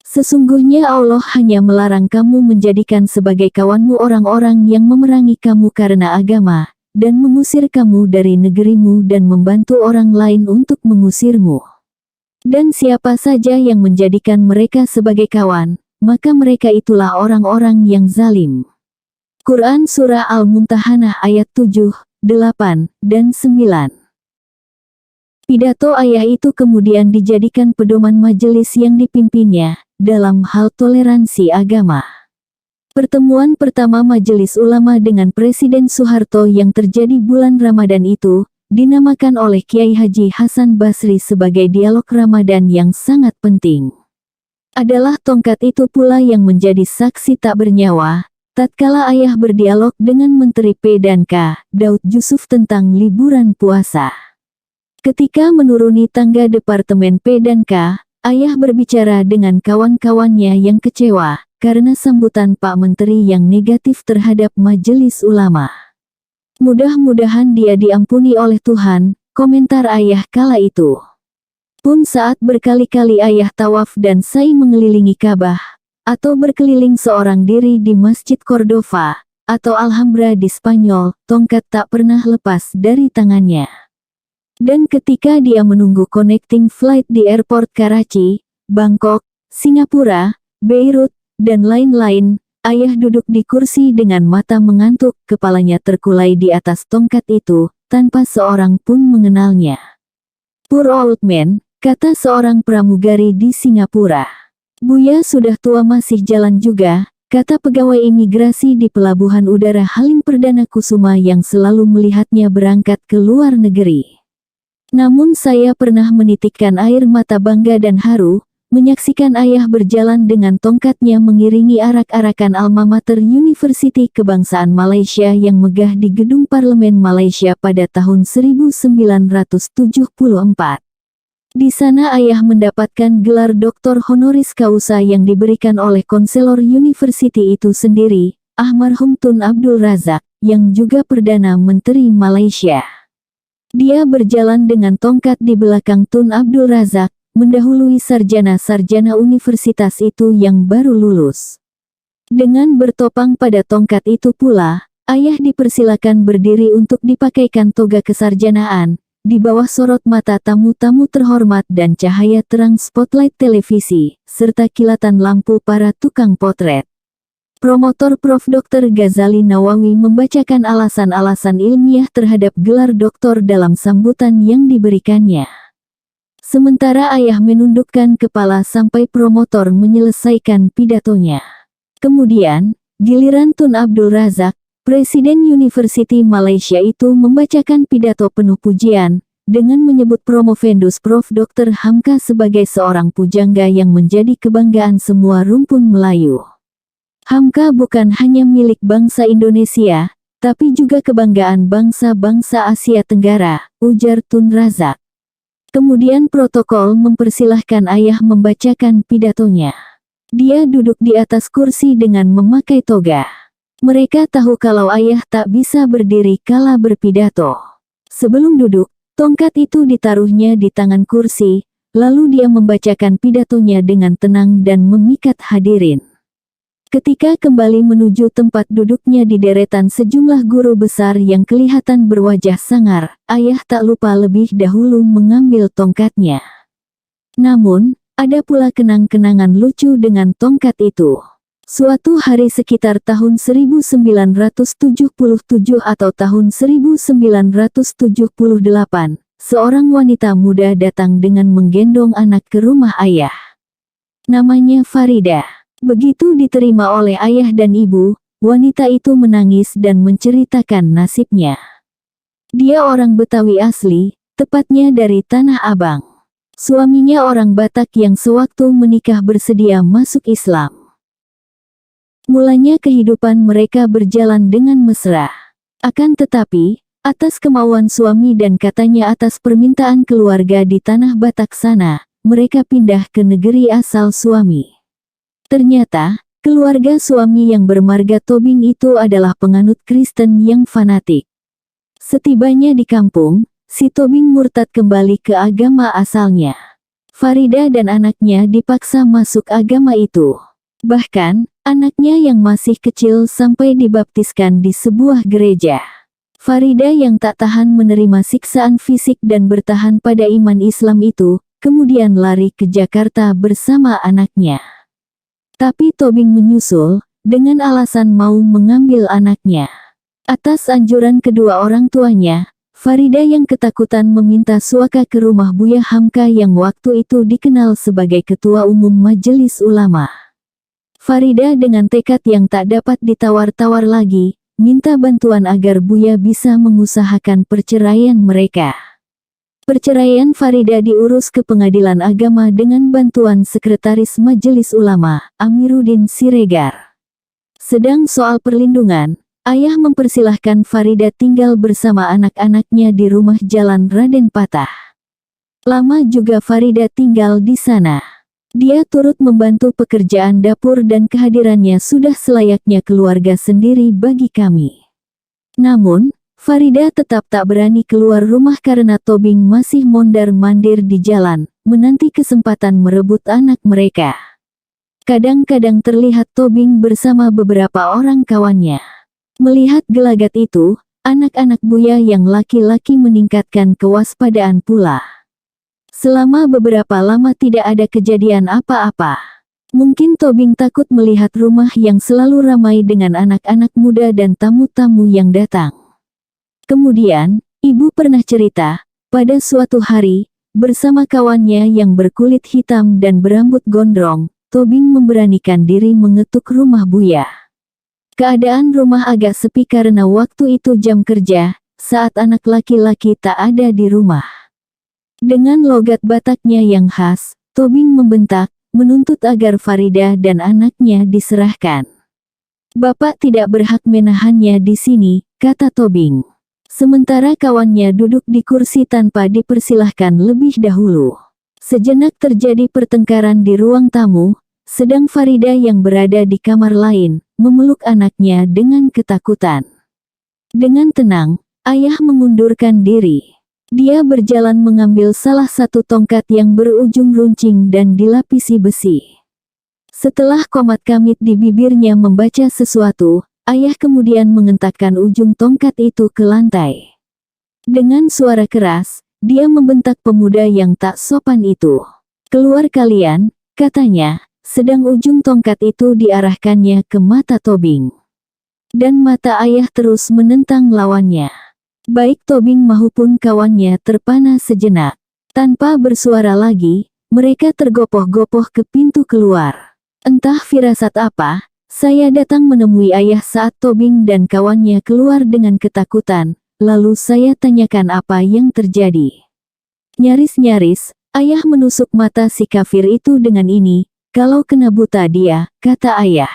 Sesungguhnya Allah hanya melarang kamu menjadikan sebagai kawanmu orang-orang yang memerangi kamu karena agama, dan mengusir kamu dari negerimu dan membantu orang lain untuk mengusirmu. Dan siapa saja yang menjadikan mereka sebagai kawan, maka mereka itulah orang-orang yang zalim." Quran Surah Al-Mumtahanah ayat 7, 8, dan 9. Pidato ayah itu kemudian dijadikan pedoman majelis yang dipimpinnya, dalam hal toleransi agama. Pertemuan pertama Majelis Ulama dengan Presiden Soeharto yang terjadi bulan Ramadan itu, dinamakan oleh Kiai Haji Hasan Basri sebagai dialog Ramadan yang sangat penting. Adalah tongkat itu pula yang menjadi saksi tak bernyawa, tatkala ayah berdialog dengan Menteri P&K, Daud Yusuf tentang liburan puasa. Ketika menuruni tangga Departemen P&K, ayah berbicara dengan kawan-kawannya yang kecewa, karena sambutan Pak Menteri yang negatif terhadap Majelis Ulama. "Mudah-mudahan dia diampuni oleh Tuhan," komentar ayah kala itu. Pun saat berkali-kali ayah tawaf dan sa'i mengelilingi Ka'bah, atau berkeliling seorang diri di Masjid Cordova, atau Alhambra di Spanyol, tongkat tak pernah lepas dari tangannya. Dan ketika dia menunggu connecting flight di airport Karachi, Bangkok, Singapura, Beirut, dan lain-lain, ayah duduk di kursi dengan mata mengantuk, kepalanya terkulai di atas tongkat itu, tanpa seorang pun mengenalnya. "Poor old man," kata seorang pramugari di Singapura. "Buya sudah tua masih jalan juga," kata pegawai imigrasi di Pelabuhan Udara Halim Perdana Kusuma yang selalu melihatnya berangkat ke luar negeri. Namun saya pernah menitikkan air mata bangga dan haru, menyaksikan ayah berjalan dengan tongkatnya mengiringi arak-arakan alma mater Universiti Kebangsaan Malaysia yang megah di gedung Parlemen Malaysia pada tahun 1974. Di sana ayah mendapatkan gelar doktor honoris causa yang diberikan oleh konselor universiti itu sendiri, almarhum Tun Abdul Razak, yang juga Perdana Menteri Malaysia. Dia berjalan dengan tongkat di belakang Tun Abdul Razak, mendahului sarjana-sarjana universitas itu yang baru lulus. Dengan bertopang pada tongkat itu pula, ayah dipersilakan berdiri untuk dipakaikan toga kesarjanaan, di bawah sorot mata tamu-tamu terhormat dan cahaya terang spotlight televisi, serta kilatan lampu para tukang potret. Promotor Prof. Dr. Ghazali Nawawi membacakan alasan-alasan ilmiah terhadap gelar doktor dalam sambutan yang diberikannya. Sementara ayah menundukkan kepala sampai promotor menyelesaikan pidatonya. Kemudian, giliran Tun Abdul Razak, Presiden Universiti Malaysia itu membacakan pidato penuh pujian, dengan menyebut promovendus Prof. Dr. Hamka sebagai seorang pujangga yang menjadi kebanggaan semua rumpun Melayu. Hamka bukan hanya milik bangsa Indonesia, tapi juga kebanggaan bangsa-bangsa Asia Tenggara, ujar Tun Razak. Kemudian protokol mempersilahkan ayah membacakan pidatonya. Dia duduk di atas kursi dengan memakai toga. Mereka tahu kalau ayah tak bisa berdiri kala berpidato. Sebelum duduk, tongkat itu ditaruhnya di tangan kursi, lalu dia membacakan pidatonya dengan tenang dan memikat hadirin. Ketika kembali menuju tempat duduknya di deretan sejumlah guru besar yang kelihatan berwajah sangar, ayah tak lupa lebih dahulu mengambil tongkatnya. Namun, ada pula kenang-kenangan lucu dengan tongkat itu. Suatu hari sekitar tahun 1977 atau tahun 1978, seorang wanita muda datang dengan menggendong anak ke rumah ayah. Namanya Farida. Begitu diterima oleh ayah dan ibu, wanita itu menangis dan menceritakan nasibnya. Dia orang Betawi asli, tepatnya dari Tanah Abang. Suaminya orang Batak yang sewaktu menikah bersedia masuk Islam. Mulanya kehidupan mereka berjalan dengan mesra. Akan tetapi, atas kemauan suami dan katanya atas permintaan keluarga di Tanah Batak sana, mereka pindah ke negeri asal suami. Ternyata, keluarga suami yang bermarga Tobing itu adalah penganut Kristen yang fanatik. Setibanya di kampung, si Tobing murtad kembali ke agama asalnya. Farida dan anaknya dipaksa masuk agama itu. Bahkan, anaknya yang masih kecil sampai dibaptiskan di sebuah gereja. Farida yang tak tahan menerima siksaan fisik dan bertahan pada iman Islam itu, kemudian lari ke Jakarta bersama anaknya. Tapi Tobing menyusul, dengan alasan mau mengambil anaknya. Atas anjuran kedua orang tuanya, Farida yang ketakutan meminta suaka ke rumah Buya Hamka yang waktu itu dikenal sebagai Ketua Umum Majelis Ulama. Farida dengan tekad yang tak dapat ditawar-tawar lagi, minta bantuan agar Buya bisa mengusahakan perceraian mereka. Perceraian Farida diurus ke Pengadilan Agama dengan bantuan Sekretaris Majelis Ulama, Amiruddin Siregar. Sedang soal perlindungan, ayah mempersilahkan Farida tinggal bersama anak-anaknya di rumah Jalan Raden Patah. Lama juga Farida tinggal di sana. Dia turut membantu pekerjaan dapur dan kehadirannya sudah selayaknya keluarga sendiri bagi kami. Namun, Farida tetap tak berani keluar rumah karena Tobing masih mondar-mandir di jalan, menanti kesempatan merebut anak mereka. Kadang-kadang terlihat Tobing bersama beberapa orang kawannya. Melihat gelagat itu, anak-anak Buya yang laki-laki meningkatkan kewaspadaan pula. Selama beberapa lama tidak ada kejadian apa-apa. Mungkin Tobing takut melihat rumah yang selalu ramai dengan anak-anak muda dan tamu-tamu yang datang. Kemudian, ibu pernah cerita, pada suatu hari, bersama kawannya yang berkulit hitam dan berambut gondrong, Tobing memberanikan diri mengetuk rumah Buya. Keadaan rumah agak sepi karena waktu itu jam kerja, saat anak laki-laki tak ada di rumah. Dengan logat Bataknya yang khas, Tobing membentak, menuntut agar Farida dan anaknya diserahkan. "Bapak tidak berhak menahannya di sini," kata Tobing. Sementara kawannya duduk di kursi tanpa dipersilahkan lebih dahulu. Sejenak terjadi pertengkaran di ruang tamu, sedang Farida yang berada di kamar lain, memeluk anaknya dengan ketakutan. Dengan tenang, ayah mengundurkan diri. Dia berjalan mengambil salah satu tongkat yang berujung runcing dan dilapisi besi. Setelah komat kamit di bibirnya membaca sesuatu, ayah kemudian mengentakkan ujung tongkat itu ke lantai. Dengan suara keras, dia membentak pemuda yang tak sopan itu. "Keluar kalian," katanya, sedang ujung tongkat itu diarahkannya ke mata Tobing. Dan mata ayah terus menentang lawannya. Baik Tobing maupun kawannya terpana sejenak. Tanpa bersuara lagi, mereka tergopoh-gopoh ke pintu keluar. Entah firasat apa, saya datang menemui ayah saat Tobing dan kawannya keluar dengan ketakutan, lalu saya tanyakan apa yang terjadi. Nyaris-nyaris, ayah menusuk mata si kafir itu dengan ini, "Kalau kena buta dia," kata ayah.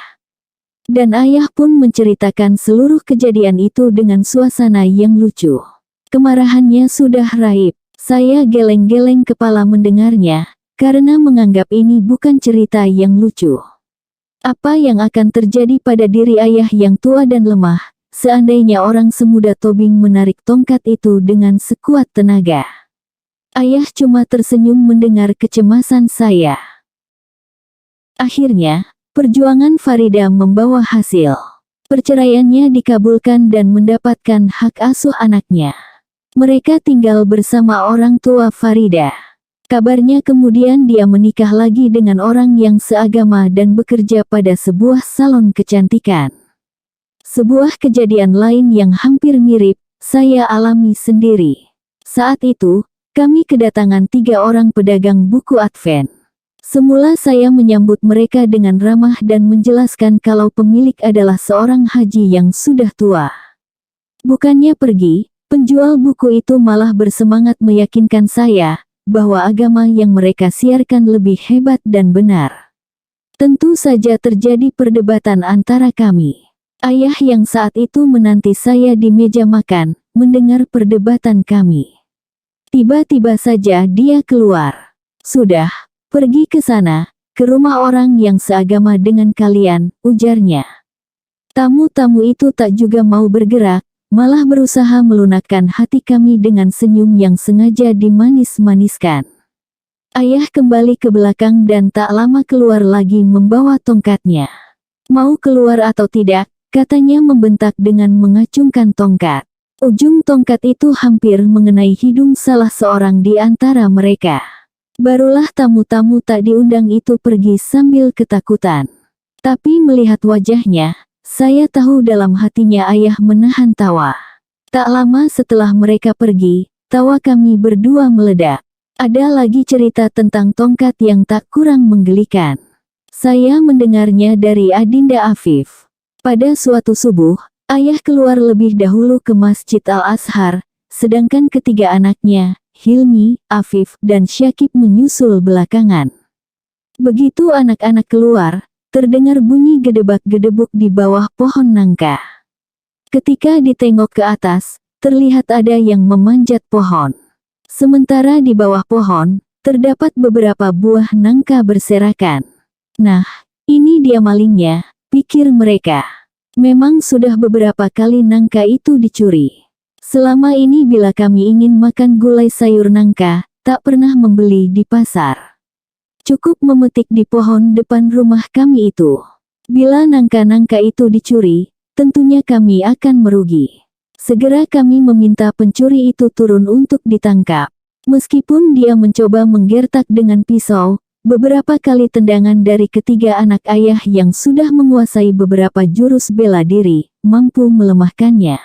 Dan ayah pun menceritakan seluruh kejadian itu dengan suasana yang lucu. Kemarahannya sudah raib. Saya geleng-geleng kepala mendengarnya, karena menganggap ini bukan cerita yang lucu. Apa yang akan terjadi pada diri ayah yang tua dan lemah, seandainya orang semuda Tobing menarik tongkat itu dengan sekuat tenaga? Ayah cuma tersenyum mendengar kecemasan saya. Akhirnya, perjuangan Farida membawa hasil. Perceraiannya dikabulkan dan mendapatkan hak asuh anaknya. Mereka tinggal bersama orang tua Farida. Kabarnya kemudian dia menikah lagi dengan orang yang seagama dan bekerja pada sebuah salon kecantikan. Sebuah kejadian lain yang hampir mirip, saya alami sendiri. Saat itu, kami kedatangan 3 orang pedagang buku Advent. Semula saya menyambut mereka dengan ramah dan menjelaskan kalau pemilik adalah seorang haji yang sudah tua. Bukannya pergi, penjual buku itu malah bersemangat meyakinkan saya bahwa agama yang mereka siarkan lebih hebat dan benar. Tentu saja terjadi perdebatan antara kami. Ayah yang saat itu menanti saya di meja makan, mendengar perdebatan kami. Tiba-tiba saja dia keluar. "Sudah, pergi ke sana, ke rumah orang yang seagama dengan kalian," ujarnya. Tamu-tamu itu tak juga mau bergerak, malah berusaha melunakkan hati kami dengan senyum yang sengaja dimanis-maniskan. Ayah kembali ke belakang dan tak lama keluar lagi membawa tongkatnya. "Mau keluar atau tidak?" katanya membentak dengan mengacungkan tongkat. Ujung tongkat itu hampir mengenai hidung salah seorang di antara mereka. Barulah tamu-tamu tak diundang itu pergi sambil ketakutan. Tapi melihat wajahnya, saya tahu dalam hatinya ayah menahan tawa. Tak lama setelah mereka pergi, tawa kami berdua meledak. Ada lagi cerita tentang tongkat yang tak kurang menggelikan. Saya mendengarnya dari Adinda Afif. Pada suatu subuh, ayah keluar lebih dahulu ke Masjid Al-Azhar, sedangkan ketiga anaknya, Hilmi, Afif, dan Syakib menyusul belakangan. Begitu anak-anak keluar, terdengar bunyi gedebak-gedebuk di bawah pohon nangka. Ketika ditengok ke atas, terlihat ada yang memanjat pohon. Sementara di bawah pohon, terdapat beberapa buah nangka berserakan. "Nah, ini dia malingnya," pikir mereka. Memang sudah beberapa kali nangka itu dicuri. Selama ini bila kami ingin makan gulai sayur nangka, tak pernah membeli di pasar. Cukup memetik di pohon depan rumah kami itu. Bila nangka-nangka itu dicuri, tentunya kami akan merugi. Segera kami meminta pencuri itu turun untuk ditangkap. Meskipun dia mencoba menggertak dengan pisau, beberapa kali tendangan dari ketiga anak ayah yang sudah menguasai beberapa jurus bela diri, mampu melemahkannya.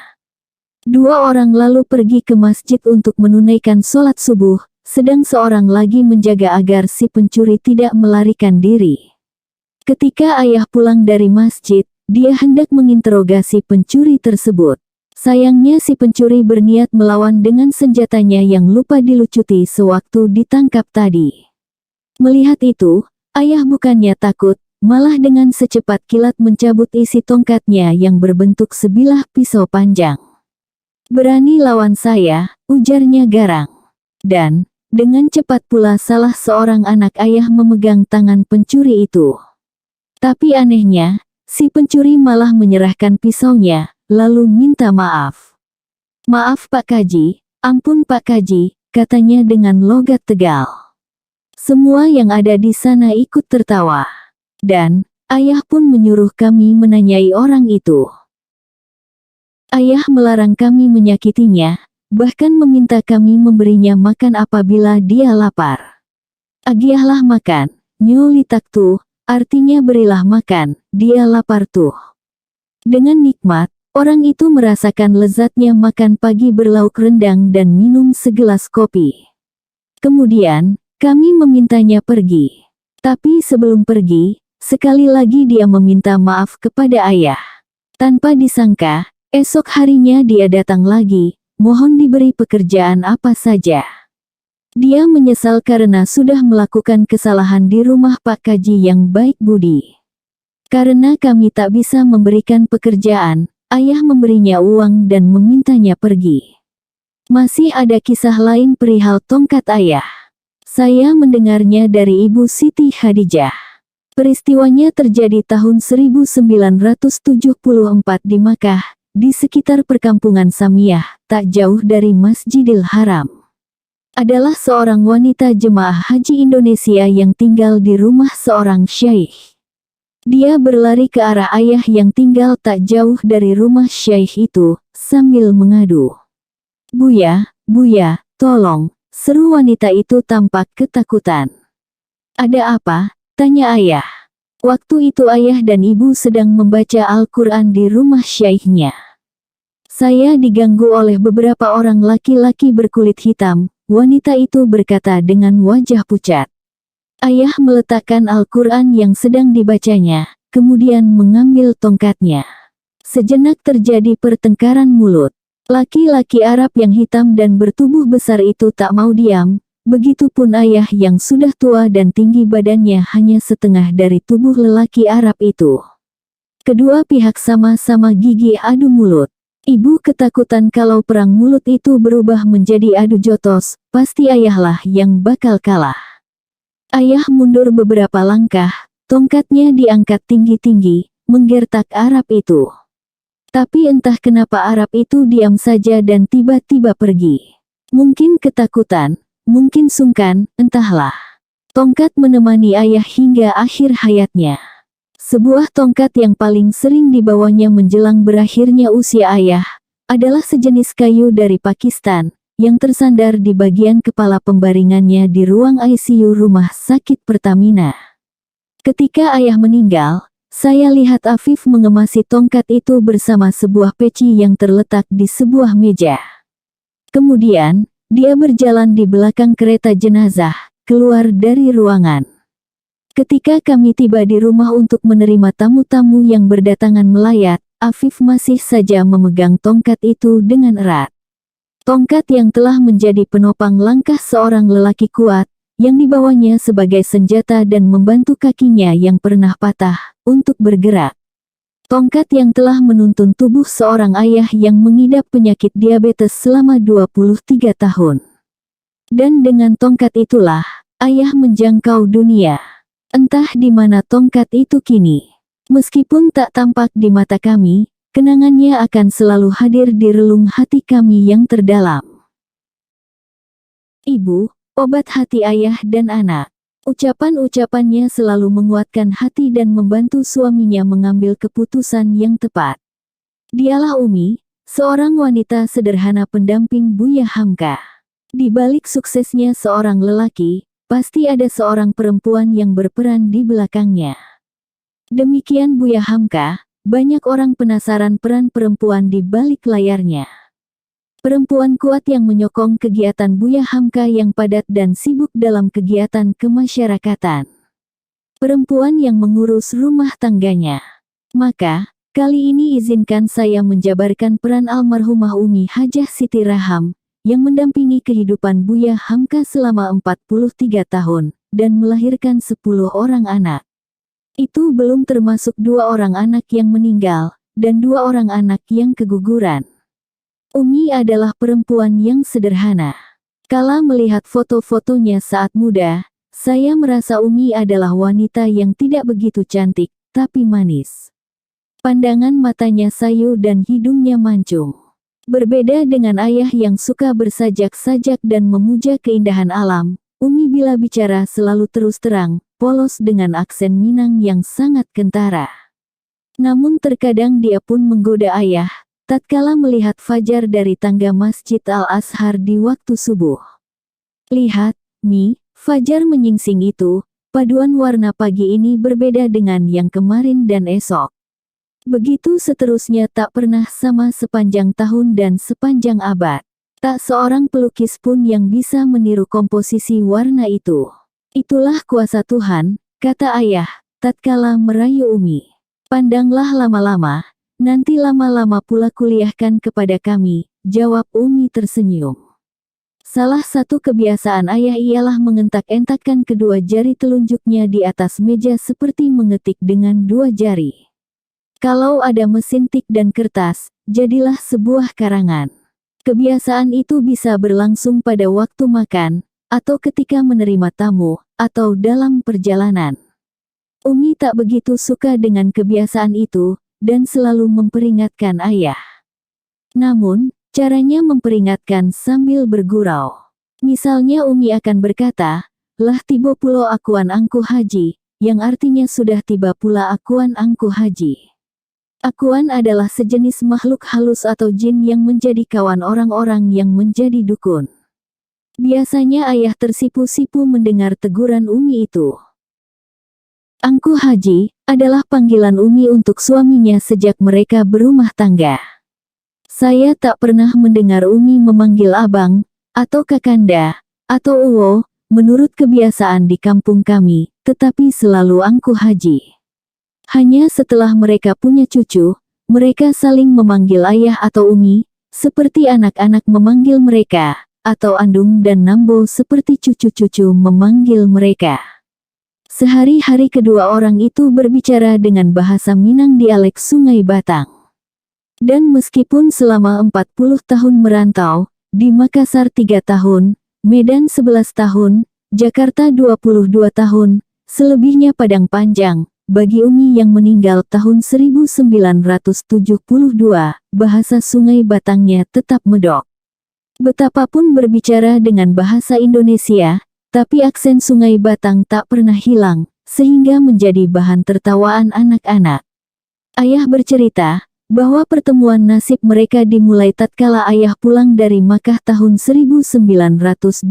2 orang lalu pergi ke masjid untuk menunaikan sholat subuh, sedang seorang lagi menjaga agar si pencuri tidak melarikan diri. Ketika ayah pulang dari masjid, dia hendak menginterogasi pencuri tersebut. Sayangnya si pencuri berniat melawan dengan senjatanya yang lupa dilucuti sewaktu ditangkap tadi. Melihat itu, ayah bukannya takut, malah dengan secepat kilat mencabut isi tongkatnya yang berbentuk sebilah pisau panjang. "Berani lawan saya," ujarnya garang. Dan, dengan cepat pula salah seorang anak ayah memegang tangan pencuri itu. Tapi anehnya, si pencuri malah menyerahkan pisaunya, lalu minta maaf. "Maaf Pak Kaji, ampun Pak Kaji," katanya dengan logat tegal. Semua yang ada di sana ikut tertawa. Dan, ayah pun menyuruh kami menanyai orang itu. Ayah melarang kami menyakitinya, bahkan meminta kami memberinya makan apabila dia lapar. "Agiahlah makan, nyolitak tuh," artinya berilah makan, dia lapar tuh. Dengan nikmat, orang itu merasakan lezatnya makan pagi berlauk rendang dan minum segelas kopi. Kemudian, kami memintanya pergi. Tapi sebelum pergi, sekali lagi dia meminta maaf kepada ayah. Tanpa disangka, esok harinya dia datang lagi, mohon diberi pekerjaan apa saja. Dia menyesal karena sudah melakukan kesalahan di rumah Pak Kaji yang baik budi. Karena kami tak bisa memberikan pekerjaan, ayah memberinya uang dan memintanya pergi. Masih ada kisah lain perihal tongkat ayah. Saya mendengarnya dari Ibu Siti Khadijah. Peristiwanya terjadi tahun 1974 di Makkah, di sekitar perkampungan Samiyah, tak jauh dari Masjidil Haram. Adalah seorang wanita jemaah haji Indonesia yang tinggal di rumah seorang syaikh. Dia berlari ke arah ayah yang tinggal tak jauh dari rumah syaikh itu, sambil mengadu. "Buya, Buya, tolong," seru wanita itu tampak ketakutan. "Ada apa?" tanya ayah. Waktu itu ayah dan ibu sedang membaca Al-Quran di rumah syaikhnya. "Saya diganggu oleh beberapa orang laki-laki berkulit hitam," wanita itu berkata dengan wajah pucat. Ayah meletakkan Al-Quran yang sedang dibacanya, kemudian mengambil tongkatnya. Sejenak terjadi pertengkaran mulut. Laki-laki Arab yang hitam dan bertubuh besar itu tak mau diam, begitupun ayah yang sudah tua dan tinggi badannya hanya setengah dari tubuh lelaki Arab itu. Kedua pihak sama-sama gigih adu mulut. Ibu ketakutan kalau perang mulut itu berubah menjadi adu jotos, pasti ayahlah yang bakal kalah. Ayah mundur beberapa langkah, tongkatnya diangkat tinggi-tinggi, menggertak Arab itu. Tapi entah kenapa Arab itu diam saja dan tiba-tiba pergi. Mungkin ketakutan, mungkin sungkan, entahlah. Tongkat menemani ayah hingga akhir hayatnya. Sebuah tongkat yang paling sering dibawanya menjelang berakhirnya usia ayah, adalah sejenis kayu dari Pakistan, yang tersandar di bagian kepala pembaringannya di ruang ICU Rumah Sakit Pertamina. Ketika ayah meninggal, saya lihat Afif mengemasi tongkat itu bersama sebuah peci yang terletak di sebuah meja. Kemudian, dia berjalan di belakang kereta jenazah, keluar dari ruangan. Ketika kami tiba di rumah untuk menerima tamu-tamu yang berdatangan melayat, Afif masih saja memegang tongkat itu dengan erat. Tongkat yang telah menjadi penopang langkah seorang lelaki kuat, yang dibawanya sebagai senjata dan membantu kakinya yang pernah patah, untuk bergerak. Tongkat yang telah menuntun tubuh seorang ayah yang mengidap penyakit diabetes selama 23 tahun. Dan dengan tongkat itulah, ayah menjangkau dunia. Entah di mana tongkat itu kini. Meskipun tak tampak di mata kami, kenangannya akan selalu hadir di relung hati kami yang terdalam. Ibu, obat hati ayah dan anak. Ucapan-ucapannya selalu menguatkan hati dan membantu suaminya mengambil keputusan yang tepat. Dialah Umi, seorang wanita sederhana pendamping Buya Hamka. Di balik suksesnya seorang lelaki, pasti ada seorang perempuan yang berperan di belakangnya. Demikian Buya Hamka, banyak orang penasaran peran perempuan di balik layarnya. Perempuan kuat yang menyokong kegiatan Buya Hamka yang padat dan sibuk dalam kegiatan kemasyarakatan. Perempuan yang mengurus rumah tangganya. Maka, Kali ini izinkan saya menjabarkan peran almarhumah Umi Hajah Siti Raham, yang mendampingi kehidupan Buya Hamka selama 43 tahun, dan melahirkan 10 orang anak. Itu belum termasuk 2 orang anak yang meninggal, dan 2 orang anak yang keguguran. Umi adalah perempuan yang sederhana. Kala melihat foto-fotonya saat muda, saya merasa Umi adalah wanita yang tidak begitu cantik, tapi manis. Pandangan matanya sayu dan hidungnya mancung. Berbeda dengan ayah yang suka bersajak-sajak dan memuja keindahan alam, Umi bila bicara selalu terus terang, polos dengan aksen Minang yang sangat kentara. Namun terkadang dia pun menggoda ayah, tatkala melihat fajar dari tangga Masjid Al-Azhar di waktu subuh. Lihat, Mi, fajar menyingsing itu, paduan warna pagi ini berbeda dengan yang kemarin dan esok. Begitu seterusnya tak pernah sama sepanjang tahun dan sepanjang abad. Tak seorang pelukis pun yang bisa meniru komposisi warna itu. Itulah kuasa Tuhan, kata ayah, tatkala merayu Umi. Pandanglah lama-lama, nanti lama-lama pula kuliahkan kepada kami, jawab Umi tersenyum. Salah satu kebiasaan ayah ialah mengentak-entakkan kedua jari telunjuknya di atas meja seperti mengetik dengan 2 jari. Kalau ada mesin tik dan kertas, jadilah sebuah karangan. Kebiasaan itu bisa berlangsung pada waktu makan, atau ketika menerima tamu, atau dalam perjalanan. Umi tak begitu suka dengan kebiasaan itu, dan selalu memperingatkan ayah. Namun, caranya memperingatkan sambil bergurau. Misalnya Umi akan berkata, "Lah tiba pula akuan angku haji," yang artinya sudah tiba pula akuan angku haji. Akuan adalah sejenis makhluk halus atau jin yang menjadi kawan orang-orang yang menjadi dukun. Biasanya ayah tersipu-sipu mendengar teguran Umi itu. Angku Haji adalah panggilan Umi untuk suaminya sejak mereka berumah tangga. Saya tak pernah mendengar Umi memanggil abang, atau kakanda, atau uwo, menurut kebiasaan di kampung kami, tetapi selalu Angku Haji. Hanya setelah mereka punya cucu, mereka saling memanggil ayah atau Umi, seperti anak-anak memanggil mereka, atau Andung dan Nambo seperti cucu-cucu memanggil mereka. Sehari-hari kedua orang itu berbicara dengan bahasa Minang dialek Sungai Batang. Dan meskipun selama 40 tahun merantau, di Makassar 3 tahun, Medan 11 tahun, Jakarta 22 tahun, selebihnya Padang Panjang, bagi Umi yang meninggal tahun 1972, bahasa Sungai Batangnya tetap medok. Betapapun berbicara dengan bahasa Indonesia, tapi aksen Sungai Batang tak pernah hilang, sehingga menjadi bahan tertawaan anak-anak. Ayah bercerita bahwa pertemuan nasib mereka dimulai tatkala ayah pulang dari Makkah tahun 1927.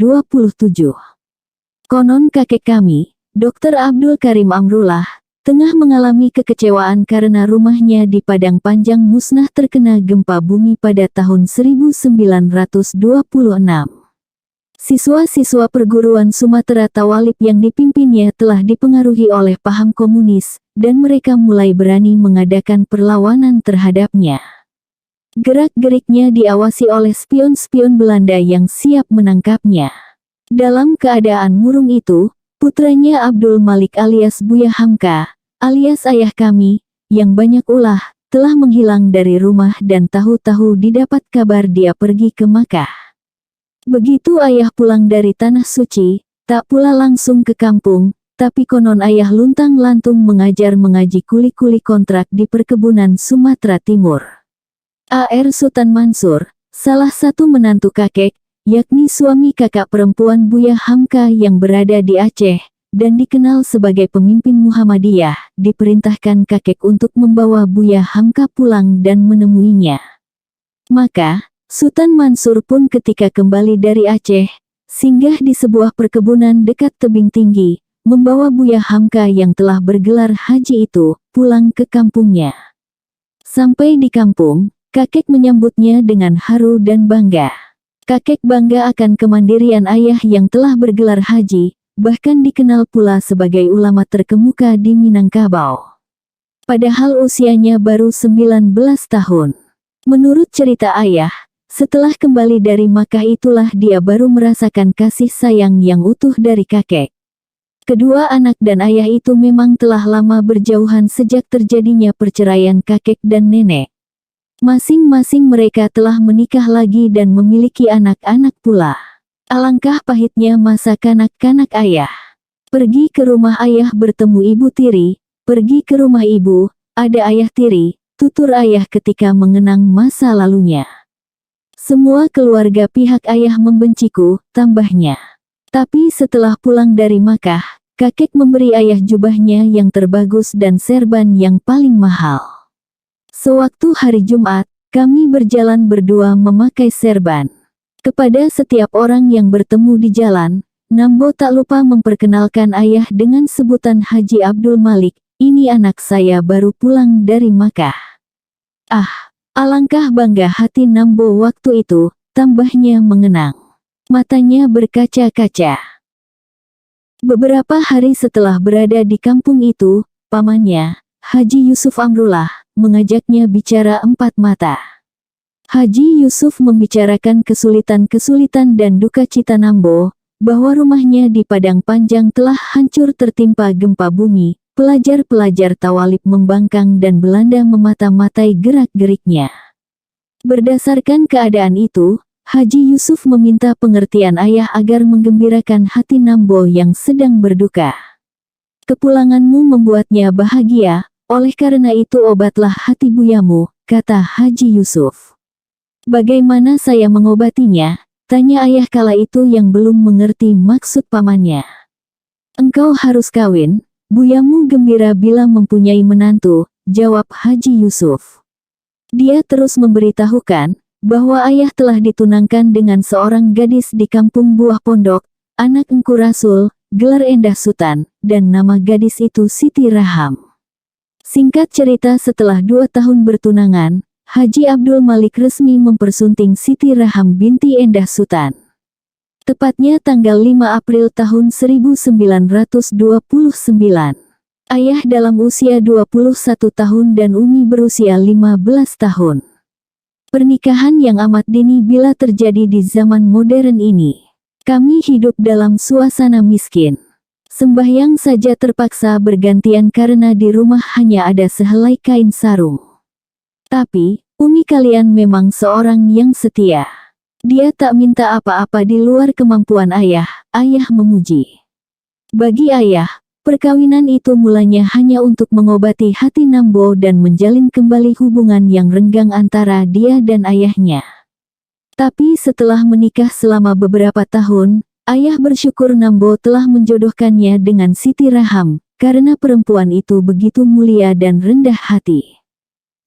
Konon kakek kami, Dr. Abdul Karim Amrullah, tengah mengalami kekecewaan karena rumahnya di Padang Panjang musnah terkena gempa bumi pada tahun 1926. Siswa-siswa perguruan Sumatera Tawalib yang dipimpinnya telah dipengaruhi oleh paham komunis, dan mereka mulai berani mengadakan perlawanan terhadapnya. Gerak-geriknya diawasi oleh spion-spion Belanda yang siap menangkapnya. Dalam keadaan murung itu, putranya Abdul Malik alias Buya Hamka, alias ayah kami, yang banyak ulah, telah menghilang dari rumah dan tahu-tahu didapat kabar dia pergi ke Makkah. Begitu ayah pulang dari Tanah Suci, tak pula langsung ke kampung, tapi konon ayah luntang-lantung mengajar mengaji kuli-kuli kontrak di perkebunan Sumatera Timur. A.R. Sultan Mansur, salah satu menantu kakek, yakni suami kakak perempuan Buya Hamka yang berada di Aceh, dan dikenal sebagai pemimpin Muhammadiyah, diperintahkan kakek untuk membawa Buya Hamka pulang dan menemuinya. Maka, Sultan Mansur pun ketika kembali dari Aceh, singgah di sebuah perkebunan dekat tebing tinggi, membawa Buya Hamka yang telah bergelar haji itu, pulang ke kampungnya. Sampai di kampung, kakek menyambutnya dengan haru dan bangga. Kakek bangga akan kemandirian ayah yang telah bergelar haji, bahkan dikenal pula sebagai ulama terkemuka di Minangkabau. Padahal usianya baru 19 tahun. Menurut cerita ayah, setelah kembali dari Makkah itulah dia baru merasakan kasih sayang yang utuh dari kakek. Kedua anak dan ayah itu memang telah lama berjauhan sejak terjadinya perceraian kakek dan nenek. Masing-masing mereka telah menikah lagi dan memiliki anak-anak pula. Alangkah pahitnya masa kanak-kanak ayah. Pergi ke rumah ayah bertemu ibu tiri, pergi ke rumah ibu, ada ayah tiri, tutur ayah ketika mengenang masa lalunya. Semua keluarga pihak ayah membenciku, tambahnya. Tapi setelah pulang dari Makkah, kakek memberi ayah jubahnya yang terbagus dan serban yang paling mahal. Sewaktu hari Jumat, kami berjalan berdua memakai serban. Kepada setiap orang yang bertemu di jalan, Nambo tak lupa memperkenalkan ayah dengan sebutan Haji Abdul Malik, ini anak saya baru pulang dari Makkah. Ah! Alangkah bangga hati Nambo waktu itu, tambahnya mengenang. Matanya berkaca-kaca. Beberapa hari setelah berada di kampung itu, pamannya, Haji Yusuf Amrullah, mengajaknya bicara empat mata. Haji Yusuf membicarakan kesulitan-kesulitan dan duka cita Nambo, bahwa rumahnya di Padang Panjang telah hancur tertimpa gempa bumi. Pelajar-pelajar tawalib membangkang dan Belanda memata-matai gerak-geriknya. Berdasarkan keadaan itu, Haji Yusuf meminta pengertian ayah agar menggembirakan hati Nambo yang sedang berduka. Kepulanganmu membuatnya bahagia, oleh karena itu obatlah hati buyamu, kata Haji Yusuf. Bagaimana saya mengobatinya? Tanya ayah kala itu yang belum mengerti maksud pamannya. Engkau harus kawin. Buyamu gembira bila mempunyai menantu, jawab Haji Yusuf. Dia terus memberitahukan, bahwa ayah telah ditunangkan dengan seorang gadis di kampung Buah Pondok, anak Engku Rasul, gelar Endah Sutan, dan nama gadis itu Siti Raham. Singkat cerita setelah 2 tahun bertunangan, Haji Abdul Malik resmi mempersunting Siti Raham binti Endah Sutan. Tepatnya tanggal 5 April tahun 1929. Ayah dalam usia 21 tahun dan Umi berusia 15 tahun. Pernikahan yang amat dini bila terjadi di zaman modern ini. Kami hidup dalam suasana miskin. Sembahyang saja terpaksa bergantian karena di rumah hanya ada sehelai kain sarung. Tapi, Umi kalian memang seorang yang setia. Dia tak minta apa-apa di luar kemampuan ayah, ayah memuji. Bagi ayah, perkawinan itu mulanya hanya untuk mengobati hati Nambo dan menjalin kembali hubungan yang renggang antara dia dan ayahnya. Tapi setelah menikah selama beberapa tahun, ayah bersyukur Nambo telah menjodohkannya dengan Siti Raham, karena perempuan itu begitu mulia dan rendah hati.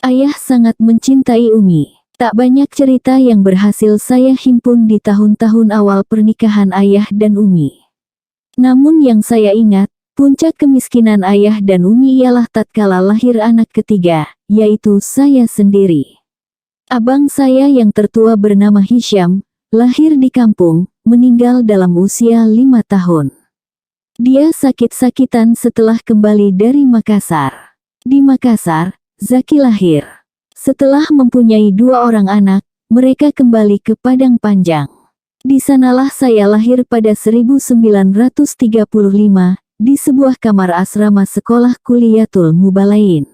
Ayah sangat mencintai Umi. Tak banyak cerita yang berhasil saya himpun di tahun-tahun awal pernikahan ayah dan Umi. Namun yang saya ingat, puncak kemiskinan ayah dan Umi ialah tatkala lahir anak ketiga, yaitu saya sendiri. Abang saya yang tertua bernama Hisham, lahir di kampung, meninggal dalam usia 5 tahun. Dia sakit-sakitan setelah kembali dari Makassar. Di Makassar, Zaki lahir. Setelah mempunyai 2 orang anak, mereka kembali ke Padang Panjang. Di sanalah saya lahir pada 1935, di sebuah kamar asrama sekolah Kuliatul Mubalain.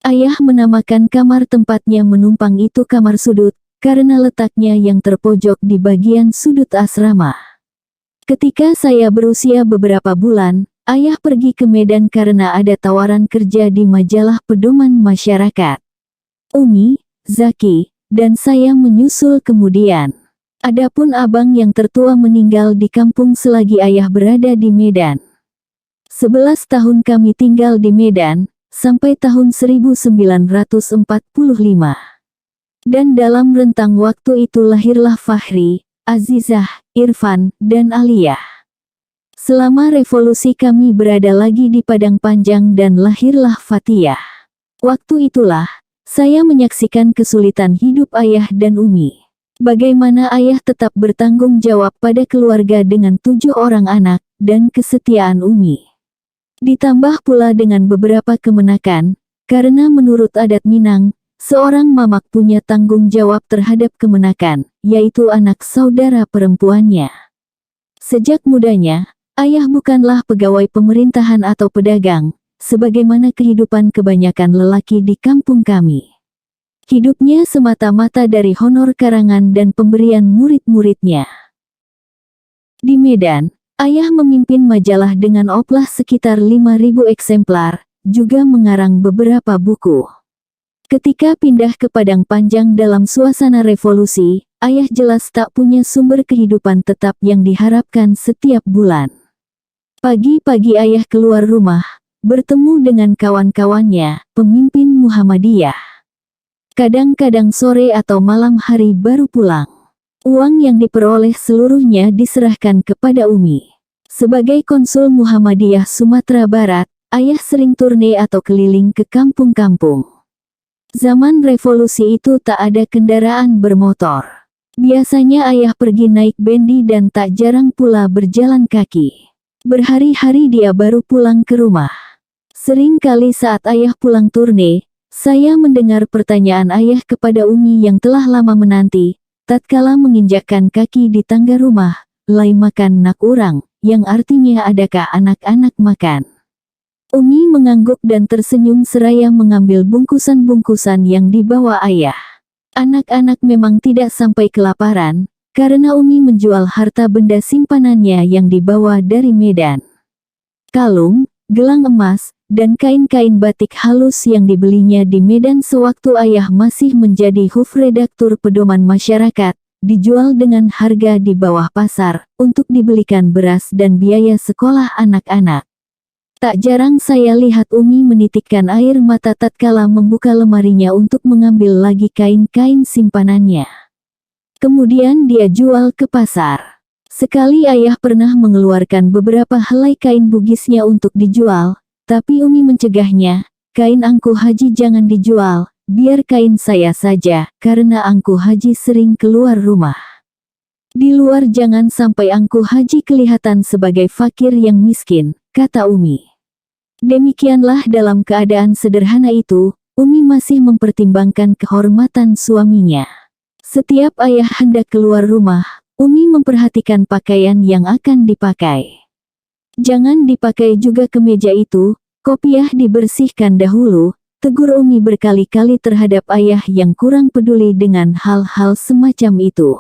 Ayah menamakan kamar tempatnya menumpang itu kamar sudut, karena letaknya yang terpojok di bagian sudut asrama. Ketika saya berusia beberapa bulan, ayah pergi ke Medan karena ada tawaran kerja di majalah Pedoman Masyarakat. Umi, Zaki, dan saya menyusul kemudian. Adapun abang yang tertua meninggal di kampung selagi ayah berada di Medan. 11 tahun kami tinggal di Medan, sampai tahun 1945. Dan dalam rentang waktu itu lahirlah Fahri, Azizah, Irfan, dan Aliyah. Selama revolusi kami berada lagi di Padang Panjang dan lahirlah Fatiyah. Waktu itulah, saya menyaksikan kesulitan hidup ayah dan Umi. Bagaimana ayah tetap bertanggung jawab pada keluarga dengan 7 orang anak, dan kesetiaan Umi. Ditambah pula dengan beberapa kemenakan, karena menurut adat Minang, seorang mamak punya tanggung jawab terhadap kemenakan, yaitu anak saudara perempuannya. Sejak mudanya, ayah bukanlah pegawai pemerintahan atau pedagang, sebagaimana kehidupan kebanyakan lelaki di kampung kami. Hidupnya semata-mata dari honor karangan dan pemberian murid-muridnya. Di Medan, ayah memimpin majalah dengan oplah sekitar 5.000 eksemplar, juga mengarang beberapa buku. Ketika pindah ke Padang Panjang dalam suasana revolusi, ayah jelas tak punya sumber kehidupan tetap yang diharapkan setiap bulan. Pagi-pagi ayah keluar rumah, bertemu dengan kawan-kawannya, pemimpin Muhammadiyah. Kadang-kadang sore atau malam hari baru pulang. Uang yang diperoleh seluruhnya diserahkan kepada Umi. Sebagai konsul Muhammadiyah Sumatera Barat, ayah sering turne atau keliling ke kampung-kampung. Zaman revolusi itu tak ada kendaraan bermotor. Biasanya ayah pergi naik bendi dan tak jarang pula berjalan kaki. Berhari-hari dia baru pulang ke rumah. Sering kali saat ayah pulang turne, saya mendengar pertanyaan ayah kepada Umi yang telah lama menanti, tatkala menginjakkan kaki di tangga rumah, "Lai makan nak urang," yang artinya adakah anak-anak makan. Umi mengangguk dan tersenyum seraya mengambil bungkusan-bungkusan yang dibawa ayah. Anak-anak memang tidak sampai kelaparan, karena Umi menjual harta benda simpanannya yang dibawa dari Medan. Kalung, gelang emas, dan kain-kain batik halus yang dibelinya di Medan sewaktu ayah masih menjadi hufredaktur pedoman masyarakat, dijual dengan harga di bawah pasar, untuk dibelikan beras dan biaya sekolah anak-anak. Tak jarang saya lihat Umi menitikkan air mata tatkala membuka lemarinya untuk mengambil lagi kain-kain simpanannya. Kemudian dia jual ke pasar. Sekali ayah pernah mengeluarkan beberapa helai kain bugisnya untuk dijual, tapi Umi mencegahnya, "Kain angku haji jangan dijual, biar kain saya saja, karena angku haji sering keluar rumah. Di luar jangan sampai angku haji kelihatan sebagai fakir yang miskin," kata Umi. Demikianlah dalam keadaan sederhana itu, Umi masih mempertimbangkan kehormatan suaminya. Setiap ayah hendak keluar rumah, Umi memperhatikan pakaian yang akan dipakai. "Jangan dipakai juga kemeja itu, kopiah dibersihkan dahulu," tegur Umi berkali-kali terhadap ayah yang kurang peduli dengan hal-hal semacam itu.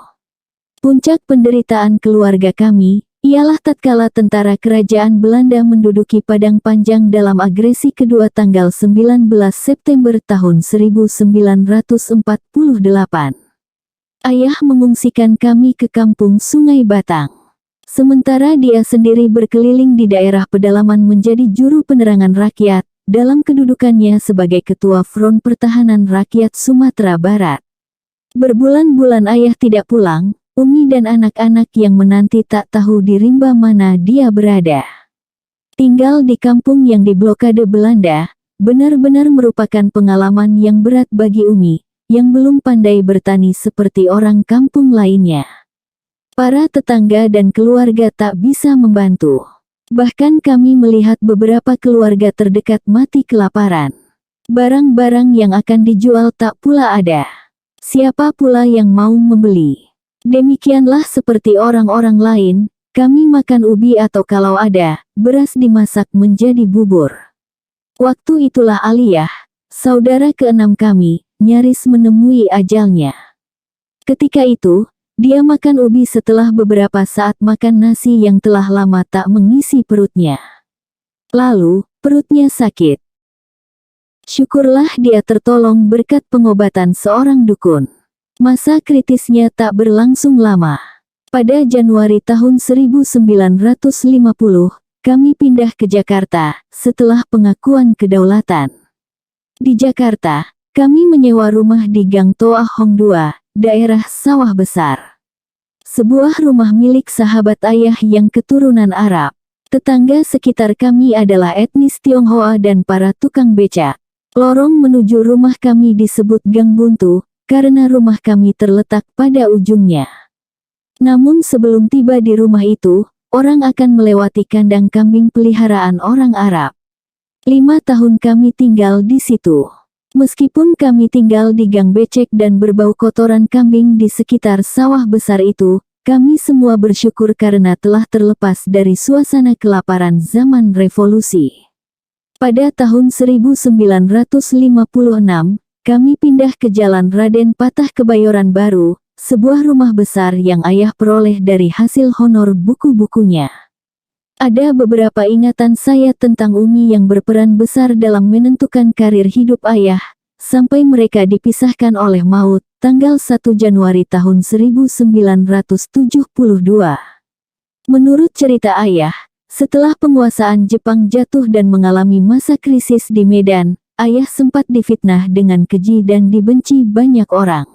Puncak penderitaan keluarga kami, ialah tatkala tentara kerajaan Belanda menduduki Padang Panjang dalam agresi kedua tanggal 19 September tahun 1948. Ayah mengungsikan kami ke kampung Sungai Batang. Sementara dia sendiri berkeliling di daerah pedalaman menjadi juru penerangan rakyat, dalam kedudukannya sebagai Ketua Front Pertahanan Rakyat Sumatera Barat. Berbulan-bulan ayah tidak pulang, Umi dan anak-anak yang menanti tak tahu di rimba mana dia berada. Tinggal di kampung yang diblokade Belanda, benar-benar merupakan pengalaman yang berat bagi Umi, yang belum pandai bertani seperti orang kampung lainnya. Para tetangga dan keluarga tak bisa membantu. Bahkan kami melihat beberapa keluarga terdekat mati kelaparan. Barang-barang yang akan dijual tak pula ada. Siapa pula yang mau membeli? Demikianlah seperti orang-orang lain, kami makan ubi atau kalau ada, beras dimasak menjadi bubur. Waktu itulah Aliyah, saudara keenam kami, nyaris menemui ajalnya. Ketika itu, dia makan ubi setelah beberapa saat makan nasi yang telah lama tak mengisi perutnya. Lalu, perutnya sakit. Syukurlah dia tertolong berkat pengobatan seorang dukun. Masa kritisnya tak berlangsung lama. Pada Januari tahun 1950, kami pindah ke Jakarta, setelah pengakuan kedaulatan. Di Jakarta, kami menyewa rumah di Gang Toa Hong 2, daerah Sawah Besar. Sebuah rumah milik sahabat ayah yang keturunan Arab. Tetangga sekitar kami adalah etnis Tionghoa dan para tukang becak. Lorong menuju rumah kami disebut Gang Buntu, karena rumah kami terletak pada ujungnya. Namun sebelum tiba di rumah itu, orang akan melewati kandang kambing peliharaan orang Arab. 5 tahun kami tinggal di situ. Meskipun kami tinggal di gang becek dan berbau kotoran kambing di sekitar sawah besar itu, kami semua bersyukur karena telah terlepas dari suasana kelaparan zaman revolusi. Pada tahun 1956, kami pindah ke Jalan Raden Patah Kebayoran Baru, sebuah rumah besar yang ayah peroleh dari hasil honor buku-bukunya. Ada beberapa ingatan saya tentang Umi yang berperan besar dalam menentukan karir hidup ayah, sampai mereka dipisahkan oleh maut, tanggal 1 Januari tahun 1972. Menurut cerita ayah, setelah penguasaan Jepang jatuh dan mengalami masa krisis di Medan, ayah sempat difitnah dengan keji dan dibenci banyak orang.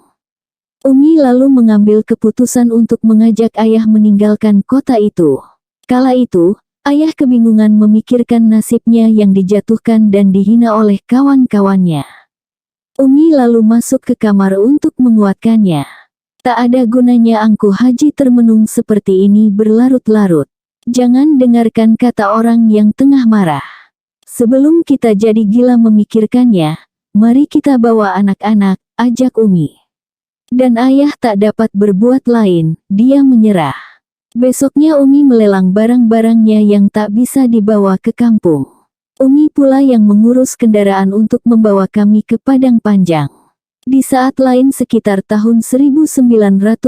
Umi lalu mengambil keputusan untuk mengajak ayah meninggalkan kota itu. Kala itu, ayah kebingungan memikirkan nasibnya yang dijatuhkan dan dihina oleh kawan-kawannya. Umi lalu masuk ke kamar untuk menguatkannya. Tak ada gunanya angkuh haji termenung seperti ini berlarut-larut. Jangan dengarkan kata orang yang tengah marah. Sebelum kita jadi gila memikirkannya, mari kita bawa anak-anak, ajak Umi. Dan ayah tak dapat berbuat lain, dia menyerah. Besoknya Umi melelang barang-barangnya yang tak bisa dibawa ke kampung. Umi pula yang mengurus kendaraan untuk membawa kami ke Padang Panjang. Di saat lain sekitar tahun 1959,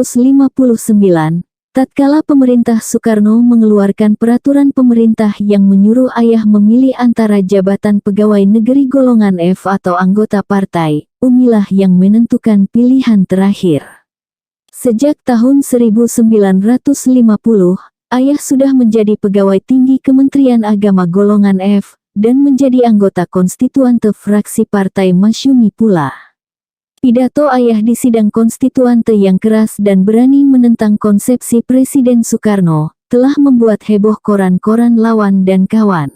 tatkala pemerintah Soekarno mengeluarkan peraturan pemerintah yang menyuruh ayah memilih antara jabatan pegawai negeri golongan F atau anggota partai, Umilah yang menentukan pilihan terakhir. Sejak tahun 1950, ayah sudah menjadi pegawai tinggi Kementerian Agama golongan F, dan menjadi anggota konstituante fraksi Partai Masyumi pula. Pidato ayah di sidang konstituante yang keras dan berani menentang konsepsi Presiden Soekarno, telah membuat heboh koran-koran lawan dan kawan.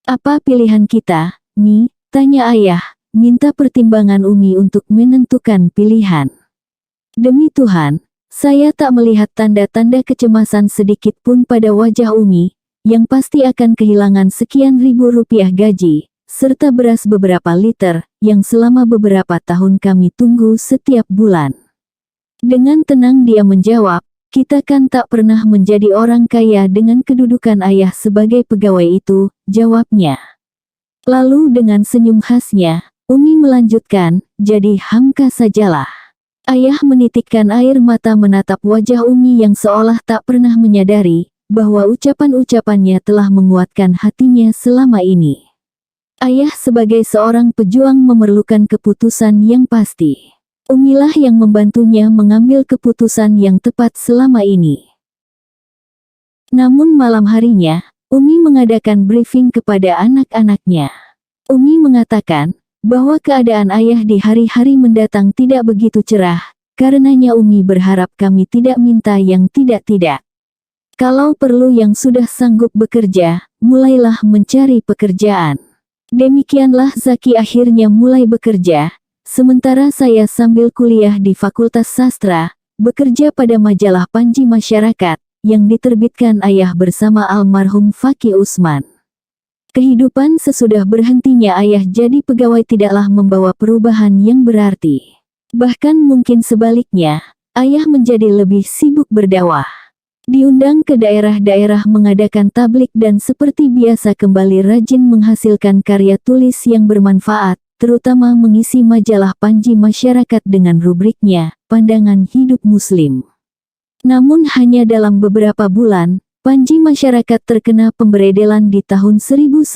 Apa pilihan kita, Mi? Tanya ayah, minta pertimbangan Umi untuk menentukan pilihan. Demi Tuhan, saya tak melihat tanda-tanda kecemasan sedikit pun pada wajah Umi, yang pasti akan kehilangan sekian ribu rupiah gaji, serta beras beberapa liter, yang selama beberapa tahun kami tunggu setiap bulan. Dengan tenang dia menjawab, kita kan tak pernah menjadi orang kaya dengan kedudukan ayah sebagai pegawai itu, jawabnya. Lalu dengan senyum khasnya, Umi melanjutkan, jadi hamka sajalah. Ayah menitikkan air mata menatap wajah Umi yang seolah tak pernah menyadari bahwa ucapan-ucapannya telah menguatkan hatinya selama ini. Ayah sebagai seorang pejuang memerlukan keputusan yang pasti. Umilah yang membantunya mengambil keputusan yang tepat selama ini. Namun malam harinya, Umi mengadakan briefing kepada anak-anaknya. Umi mengatakan bahwa keadaan ayah di hari-hari mendatang tidak begitu cerah, karenanya Umi berharap kami tidak minta yang tidak-tidak. Kalau perlu yang sudah sanggup bekerja, mulailah mencari pekerjaan. Demikianlah Zaki akhirnya mulai bekerja, sementara saya sambil kuliah di Fakultas Sastra, bekerja pada majalah Panji Masyarakat, yang diterbitkan ayah bersama almarhum Fakih Usman. Kehidupan sesudah berhentinya ayah jadi pegawai tidaklah membawa perubahan yang berarti. Bahkan mungkin sebaliknya, ayah menjadi lebih sibuk berdakwah. Diundang ke daerah-daerah mengadakan tablik dan seperti biasa kembali rajin menghasilkan karya tulis yang bermanfaat, terutama mengisi majalah Panji Masyarakat dengan rubriknya, Pandangan Hidup Muslim. Namun hanya dalam beberapa bulan, Panji Masyarakat terkena pemberedelan di tahun 1960.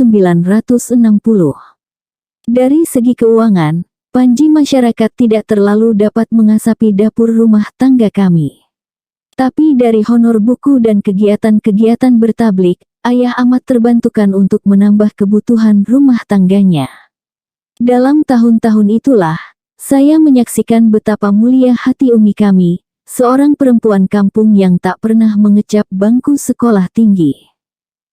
Dari segi keuangan, Panji Masyarakat tidak terlalu dapat mengasapi dapur rumah tangga kami. Tapi dari honor buku dan kegiatan-kegiatan bertablik, ayah amat terbantukan untuk menambah kebutuhan rumah tangganya. Dalam tahun-tahun itulah, saya menyaksikan betapa mulia hati Umi kami, seorang perempuan kampung yang tak pernah mengecap bangku sekolah tinggi.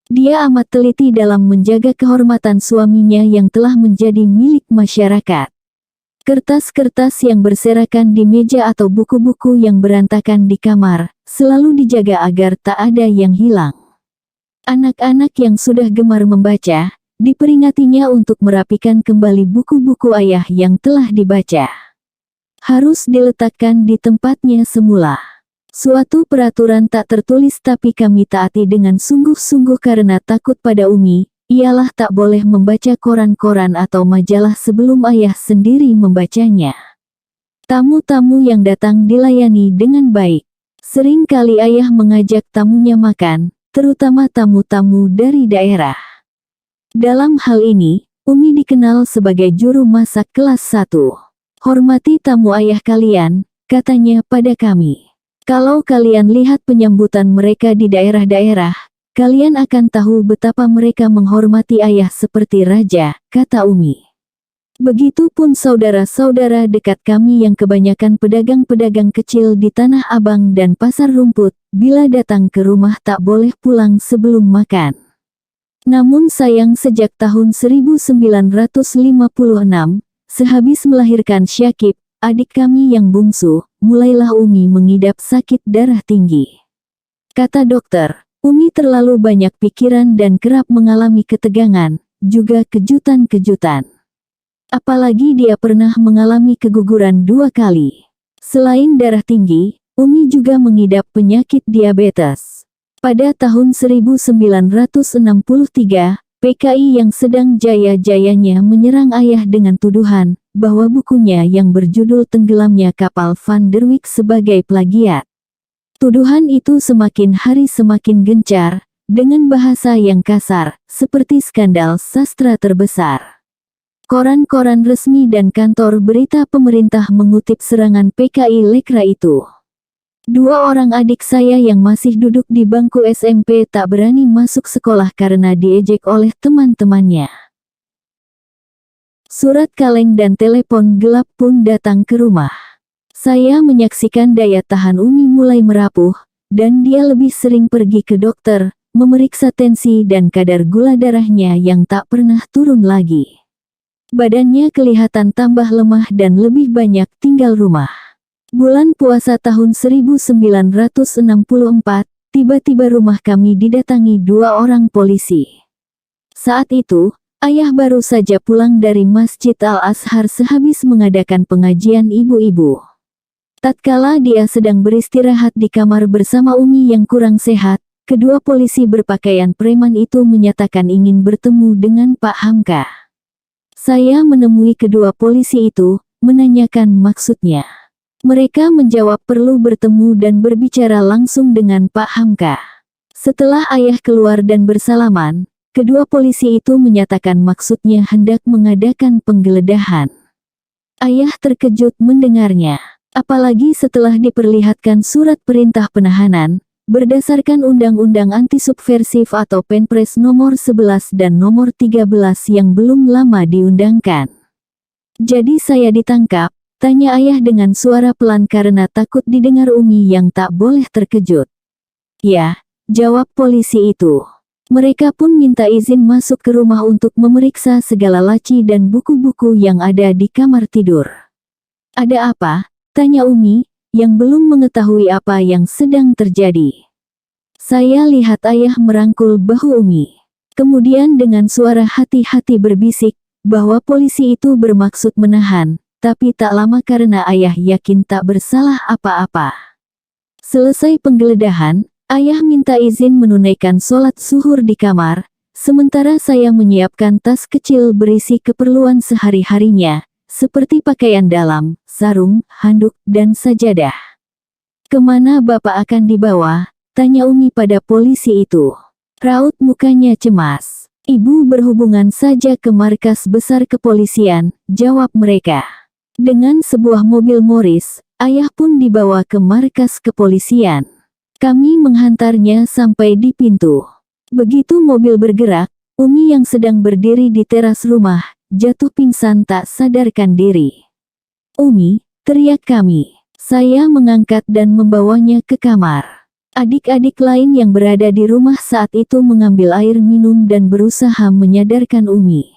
Dia amat teliti dalam menjaga kehormatan suaminya yang telah menjadi milik masyarakat. Kertas-kertas yang berserakan di meja atau buku-buku yang berantakan di kamar, selalu dijaga agar tak ada yang hilang. Anak-anak yang sudah gemar membaca, diperingatinya untuk merapikan kembali buku-buku ayah yang telah dibaca. Harus diletakkan di tempatnya semula. Suatu peraturan tak tertulis tapi kami taati dengan sungguh-sungguh karena takut pada Umi, ialah tak boleh membaca koran-koran atau majalah sebelum ayah sendiri membacanya. Tamu-tamu yang datang dilayani dengan baik. Sering kali ayah mengajak tamunya makan, terutama tamu-tamu dari daerah. Dalam hal ini, Umi dikenal sebagai juru masak kelas 1. Hormati tamu ayah kalian, katanya pada kami. Kalau kalian lihat penyambutan mereka di daerah-daerah, kalian akan tahu betapa mereka menghormati ayah seperti raja, kata Umi. Begitupun saudara-saudara dekat kami yang kebanyakan pedagang-pedagang kecil di Tanah Abang dan Pasar Rumput, bila datang ke rumah tak boleh pulang sebelum makan. Namun sayang sejak tahun 1956, sehabis melahirkan Syakib, adik kami yang bungsu, mulailah Umi mengidap sakit darah tinggi. Kata dokter, Umi terlalu banyak pikiran dan kerap mengalami ketegangan, juga kejutan-kejutan. Apalagi dia pernah mengalami keguguran 2 kali. Selain darah tinggi, Umi juga mengidap penyakit diabetes. Pada tahun 1963, PKI yang sedang jaya-jayanya menyerang ayah dengan tuduhan bahwa bukunya yang berjudul Tenggelamnya Kapal Van der Wijk sebagai plagiat. Tuduhan itu semakin hari semakin gencar, dengan bahasa yang kasar, seperti skandal sastra terbesar. Koran-koran resmi dan kantor berita pemerintah mengutip serangan PKI Lekra itu. 2 orang adik saya yang masih duduk di bangku SMP tak berani masuk sekolah karena diejek oleh teman-temannya. Surat kaleng dan telepon gelap pun datang ke rumah. Saya menyaksikan daya tahan Umi mulai merapuh, dan dia lebih sering pergi ke dokter, memeriksa tensi dan kadar gula darahnya yang tak pernah turun lagi. Badannya kelihatan tambah lemah dan lebih banyak tinggal rumah. Bulan puasa tahun 1964, tiba-tiba rumah kami didatangi 2 orang polisi. Saat itu, ayah baru saja pulang dari Masjid Al-Azhar sehabis mengadakan pengajian ibu-ibu. Tatkala dia sedang beristirahat di kamar bersama Umi yang kurang sehat, kedua polisi berpakaian preman itu menyatakan ingin bertemu dengan Pak Hamka. Saya menemui kedua polisi itu, menanyakan maksudnya. Mereka menjawab perlu bertemu dan berbicara langsung dengan Pak Hamka. Setelah ayah keluar dan bersalaman, kedua polisi itu menyatakan maksudnya hendak mengadakan penggeledahan. Ayah terkejut mendengarnya, apalagi setelah diperlihatkan surat perintah penahanan, berdasarkan Undang-Undang Anti Subversif atau Penpres nomor 11 dan nomor 13 yang belum lama diundangkan. Jadi saya ditangkap? Tanya ayah dengan suara pelan karena takut didengar Umi yang tak boleh terkejut. Ya, jawab polisi itu. Mereka pun minta izin masuk ke rumah untuk memeriksa segala laci dan buku-buku yang ada di kamar tidur. Ada apa? Tanya Umi, yang belum mengetahui apa yang sedang terjadi. Saya lihat ayah merangkul bahu Umi. Kemudian dengan suara hati-hati berbisik, bahwa polisi itu bermaksud menahan. Tapi tak lama karena ayah yakin tak bersalah apa-apa. Selesai penggeledahan, ayah minta izin menunaikan sholat zuhur di kamar, sementara saya menyiapkan tas kecil berisi keperluan sehari-harinya, seperti pakaian dalam, sarung, handuk, dan sajadah. Kemana Bapak akan dibawa? Tanya Umi pada polisi itu. Raut mukanya cemas. Ibu berhubungan saja ke markas besar kepolisian, jawab mereka. Dengan sebuah mobil Morris, ayah pun dibawa ke markas kepolisian. Kami menghantarnya sampai di pintu. Begitu mobil bergerak, Umi yang sedang berdiri di teras rumah, jatuh pingsan tak sadarkan diri. Umi, teriak kami. Saya mengangkat dan membawanya ke kamar. Adik-adik lain yang berada di rumah saat itu mengambil air minum dan berusaha menyadarkan Umi.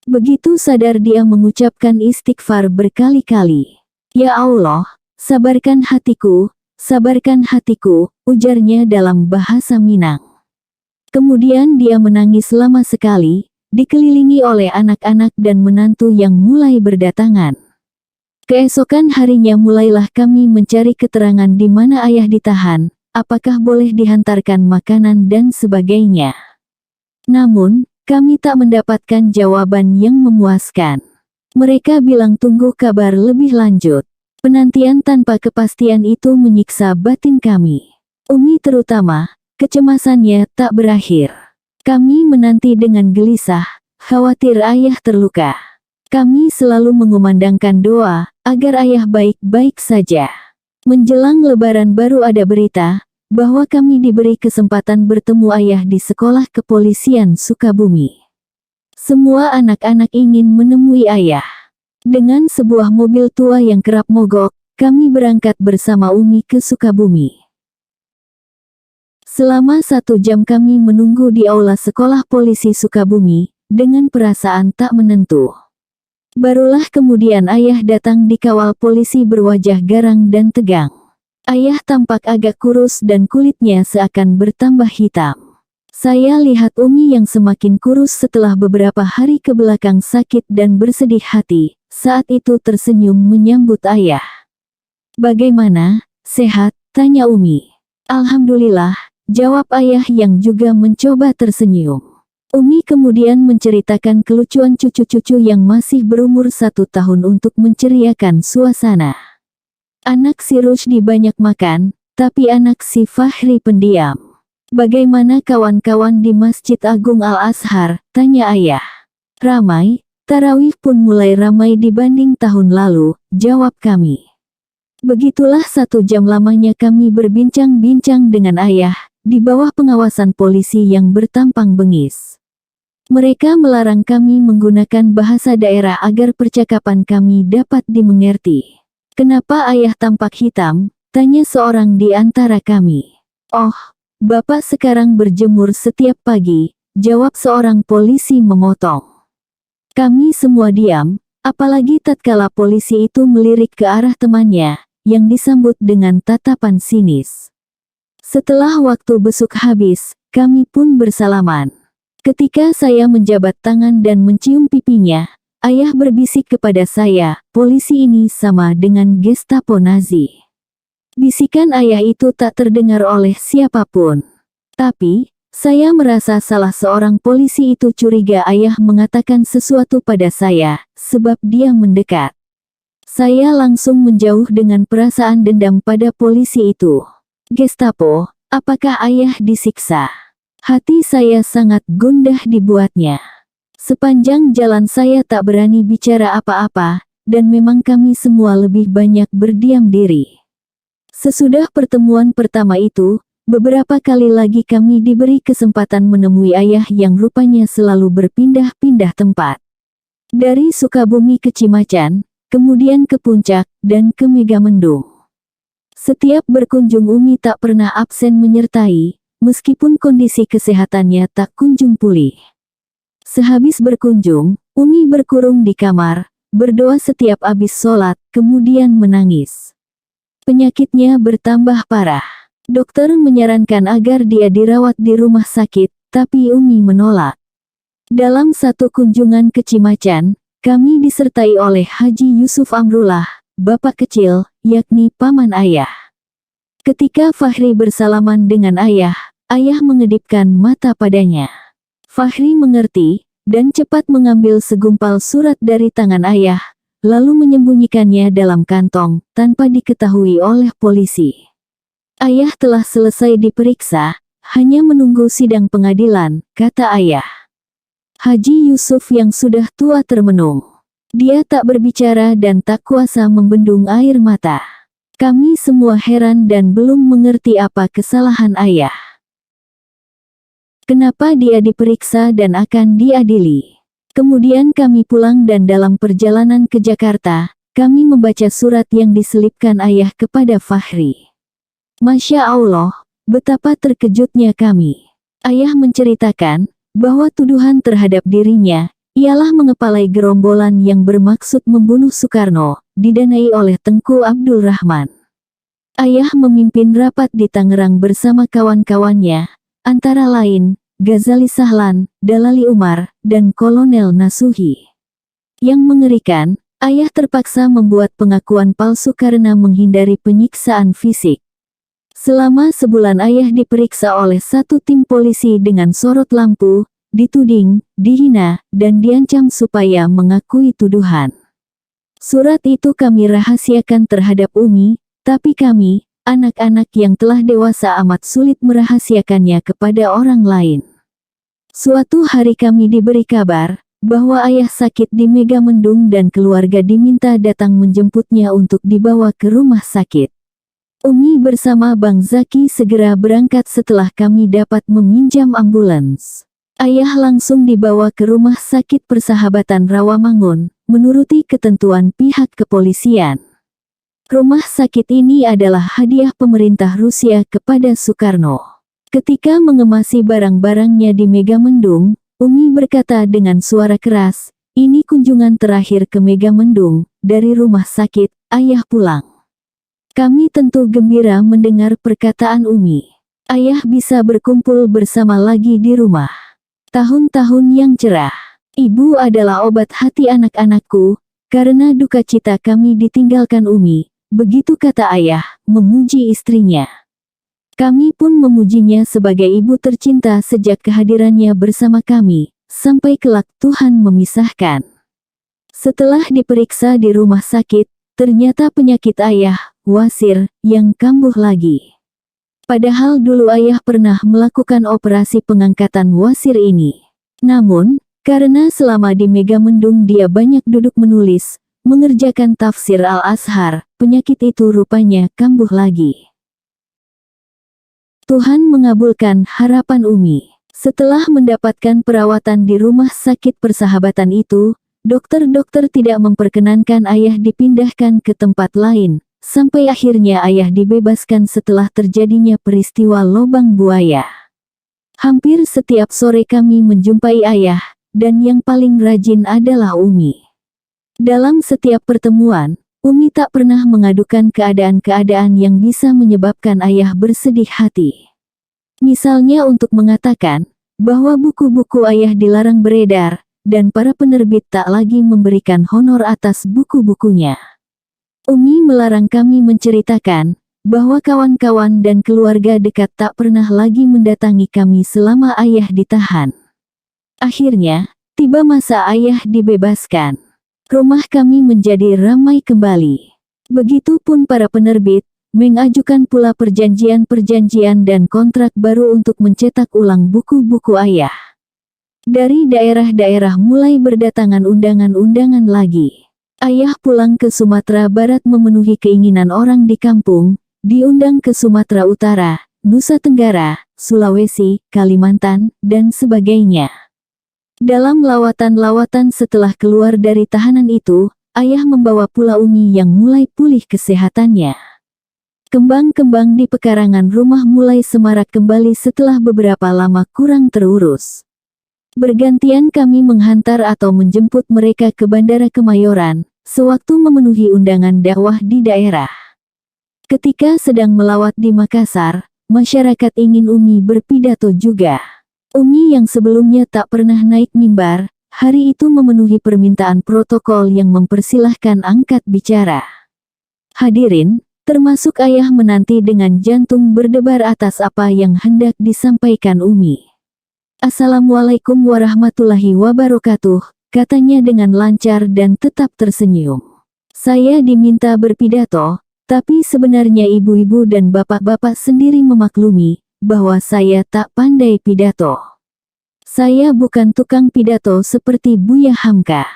Begitu sadar dia mengucapkan istighfar berkali-kali. Ya Allah, sabarkan hatiku, ujarnya dalam bahasa Minang. Kemudian dia menangis lama sekali, dikelilingi oleh anak-anak dan menantu yang mulai berdatangan. Keesokan harinya mulailah kami mencari keterangan di mana ayah ditahan, apakah boleh dihantarkan makanan dan sebagainya. Namun, kami tak mendapatkan jawaban yang memuaskan. Mereka bilang tunggu kabar lebih lanjut. Penantian tanpa kepastian itu menyiksa batin kami. Umi terutama, kecemasannya tak berakhir. Kami menanti dengan gelisah, khawatir ayah terluka. Kami selalu mengumandangkan doa, agar ayah baik-baik saja. Menjelang Lebaran baru ada berita, bahwa kami diberi kesempatan bertemu ayah di sekolah kepolisian Sukabumi. Semua anak-anak ingin menemui ayah. Dengan sebuah mobil tua yang kerap mogok, kami berangkat bersama Umi ke Sukabumi. Selama 1 jam kami menunggu di aula sekolah polisi Sukabumi, dengan perasaan tak menentu. Barulah kemudian ayah datang dikawal polisi berwajah garang dan tegang. Ayah tampak agak kurus dan kulitnya seakan bertambah hitam. Saya lihat Umi yang semakin kurus setelah beberapa hari kebelakang sakit dan bersedih hati, saat itu tersenyum menyambut ayah. "Bagaimana, sehat?" tanya Umi. "Alhamdulillah," jawab ayah yang juga mencoba tersenyum. Umi kemudian menceritakan kelucuan cucu-cucu yang masih berumur 1 tahun untuk menceriakan suasana. Anak si Rusdi banyak makan, tapi anak si Fahri pendiam. "Bagaimana kawan-kawan di Masjid Agung Al-Azhar?" tanya ayah. "Ramai, tarawih pun mulai ramai dibanding tahun lalu," jawab kami. Begitulah 1 jam lamanya kami berbincang-bincang dengan ayah, di bawah pengawasan polisi yang bertampang bengis. Mereka melarang kami menggunakan bahasa daerah agar percakapan kami dapat dimengerti. "Kenapa ayah tampak hitam?" tanya seorang di antara kami. "Oh, Bapak sekarang berjemur setiap pagi," jawab seorang polisi memotong. Kami semua diam, apalagi tatkala polisi itu melirik ke arah temannya, yang disambut dengan tatapan sinis. Setelah waktu besuk habis, kami pun bersalaman. Ketika saya menjabat tangan dan mencium pipinya, ayah berbisik kepada saya, "Polisi ini sama dengan Gestapo Nazi." Bisikan ayah itu tak terdengar oleh siapapun. Tapi, saya merasa salah seorang polisi itu curiga ayah mengatakan sesuatu pada saya, sebab dia mendekat. Saya langsung menjauh dengan perasaan dendam pada polisi itu. "Gestapo, apakah ayah disiksa?" Hati saya sangat gundah dibuatnya. Sepanjang jalan saya tak berani bicara apa-apa, dan memang kami semua lebih banyak berdiam diri. Sesudah pertemuan pertama itu, beberapa kali lagi kami diberi kesempatan menemui ayah yang rupanya selalu berpindah-pindah tempat. Dari Sukabumi ke Cimacan, kemudian ke Puncak, dan ke Megamendung. Setiap berkunjung Umi tak pernah absen menyertai, meskipun kondisi kesehatannya tak kunjung pulih. Sehabis berkunjung, Umi berkurung di kamar, berdoa setiap habis sholat, kemudian menangis. Penyakitnya bertambah parah. Dokter menyarankan agar dia dirawat di rumah sakit, tapi Umi menolak. Dalam satu kunjungan ke Cimacan, kami disertai oleh Haji Yusuf Amrullah, bapak kecil, yakni paman ayah. Ketika Fahri bersalaman dengan ayah mengedipkan mata padanya. Fahri mengerti, dan cepat mengambil segumpal surat dari tangan ayah, lalu menyembunyikannya dalam kantong, tanpa diketahui oleh polisi. Ayah telah selesai diperiksa, hanya menunggu sidang pengadilan, kata ayah. Haji Yusuf yang sudah tua termenung. Dia tak berbicara dan tak kuasa membendung air mata. Kami semua heran dan belum mengerti apa kesalahan ayah. Kenapa dia diperiksa dan akan diadili. Kemudian kami pulang dan dalam perjalanan ke Jakarta, kami membaca surat yang diselipkan ayah kepada Fahri. Masya Allah, betapa terkejutnya kami. Ayah menceritakan bahwa tuduhan terhadap dirinya ialah mengepalai gerombolan yang bermaksud membunuh Soekarno, didanai oleh Tengku Abdul Rahman. Ayah memimpin rapat di Tangerang bersama kawan-kawannya, antara lain, Ghazali Sahlan, Dalali Umar, dan Kolonel Nasuhi. Yang mengerikan, ayah terpaksa membuat pengakuan palsu karena menghindari penyiksaan fisik. Selama sebulan ayah diperiksa oleh satu tim polisi dengan sorot lampu, dituding, dihina, dan diancam supaya mengakui tuduhan. Surat itu kami rahasiakan terhadap Umi, tapi kami, anak-anak yang telah dewasa amat sulit merahasiakannya kepada orang lain. Suatu hari kami diberi kabar bahwa ayah sakit di Megamendung dan keluarga diminta datang menjemputnya untuk dibawa ke rumah sakit. Umi bersama Bang Zaki segera berangkat setelah kami dapat meminjam ambulans. Ayah langsung dibawa ke Rumah Sakit Persahabatan Rawamangun, menuruti ketentuan pihak kepolisian. Rumah sakit ini adalah hadiah pemerintah Rusia kepada Soekarno. Ketika mengemasi barang-barangnya di Megamendung, Umi berkata dengan suara keras, "Ini kunjungan terakhir ke Megamendung, dari rumah sakit, ayah pulang." Kami tentu gembira mendengar perkataan Umi. Ayah bisa berkumpul bersama lagi di rumah. Tahun-tahun yang cerah. Ibu adalah obat hati anak-anakku, karena duka cita kami ditinggalkan Umi, begitu kata ayah, memuji istrinya. Kami pun memujinya sebagai ibu tercinta sejak kehadirannya bersama kami, sampai kelak Tuhan memisahkan. Setelah diperiksa di rumah sakit, ternyata penyakit ayah, wasir, yang kambuh lagi. Padahal dulu ayah pernah melakukan operasi pengangkatan wasir ini. Namun, karena selama di Megamendung dia banyak duduk menulis, mengerjakan tafsir Al-Azhar, penyakit itu rupanya kambuh lagi. Tuhan mengabulkan harapan Umi. Setelah mendapatkan perawatan di Rumah Sakit Persahabatan itu, dokter-dokter tidak memperkenankan ayah dipindahkan ke tempat lain, sampai akhirnya ayah dibebaskan setelah terjadinya peristiwa lobang buaya. Hampir setiap sore kami menjumpai ayah, dan yang paling rajin adalah Umi. Dalam setiap pertemuan, Umi tak pernah mengadukan keadaan-keadaan yang bisa menyebabkan ayah bersedih hati. Misalnya untuk mengatakan bahwa buku-buku ayah dilarang beredar, dan para penerbit tak lagi memberikan honor atas buku-bukunya. Umi melarang kami menceritakan bahwa kawan-kawan dan keluarga dekat tak pernah lagi mendatangi kami selama ayah ditahan. Akhirnya, tiba masa ayah dibebaskan. Rumah kami menjadi ramai kembali. Begitupun para penerbit, mengajukan pula perjanjian-perjanjian dan kontrak baru untuk mencetak ulang buku-buku ayah. Dari daerah-daerah mulai berdatangan undangan-undangan lagi. Ayah pulang ke Sumatera Barat memenuhi keinginan orang di kampung, diundang ke Sumatera Utara, Nusa Tenggara, Sulawesi, Kalimantan, dan sebagainya. Dalam lawatan-lawatan setelah keluar dari tahanan itu, ayah membawa pula Umi yang mulai pulih kesehatannya. Kembang-kembang di pekarangan rumah mulai semarak kembali setelah beberapa lama kurang terurus. Bergantian kami menghantar atau menjemput mereka ke Bandara Kemayoran, sewaktu memenuhi undangan dakwah di daerah. Ketika sedang melawat di Makassar, masyarakat ingin Umi berpidato juga. Umi yang sebelumnya tak pernah naik mimbar, hari itu memenuhi permintaan protokol yang mempersilahkan angkat bicara. Hadirin, termasuk ayah menanti dengan jantung berdebar atas apa yang hendak disampaikan Umi. "Assalamualaikum warahmatullahi wabarakatuh," katanya dengan lancar dan tetap tersenyum. "Saya diminta berpidato, tapi sebenarnya ibu-ibu dan bapak-bapak sendiri memaklumi bahwa saya tak pandai pidato. Saya bukan tukang pidato seperti Buya Hamka.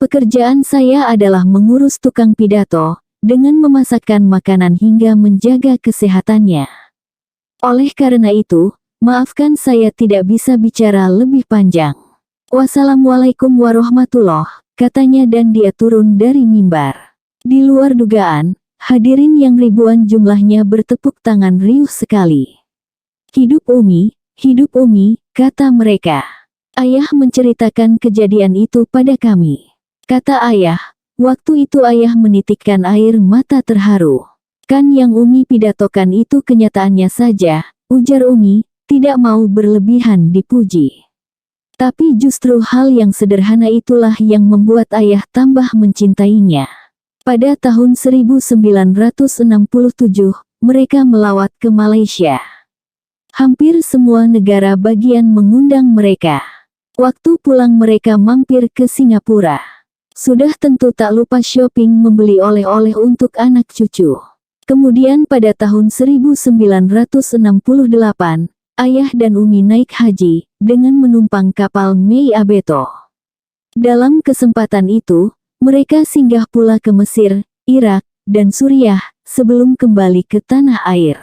Pekerjaan saya adalah mengurus tukang pidato, dengan memasakkan makanan hingga menjaga kesehatannya. Oleh karena itu, maafkan saya tidak bisa bicara lebih panjang." "Wassalamualaikum warahmatullahi," katanya dan dia turun dari mimbar. Di luar dugaan, hadirin yang ribuan jumlahnya bertepuk tangan riuh sekali. "Hidup Umi, hidup Umi," kata mereka. Ayah menceritakan kejadian itu pada kami. Kata ayah, waktu itu ayah menitikkan air mata terharu. "Kan yang Umi pidatokan itu kenyataannya saja," ujar Umi, tidak mau berlebihan dipuji. Tapi justru hal yang sederhana itulah yang membuat ayah tambah mencintainya. Pada tahun 1967, mereka melawat ke Malaysia. Hampir semua negara bagian mengundang mereka. Waktu pulang mereka mampir ke Singapura. Sudah tentu tak lupa shopping membeli oleh-oleh untuk anak cucu. Kemudian pada tahun 1968, ayah dan Umi naik haji, dengan menumpang kapal Mei Abeto. Dalam kesempatan itu, mereka singgah pula ke Mesir, Irak, dan Suriah, sebelum kembali ke tanah air.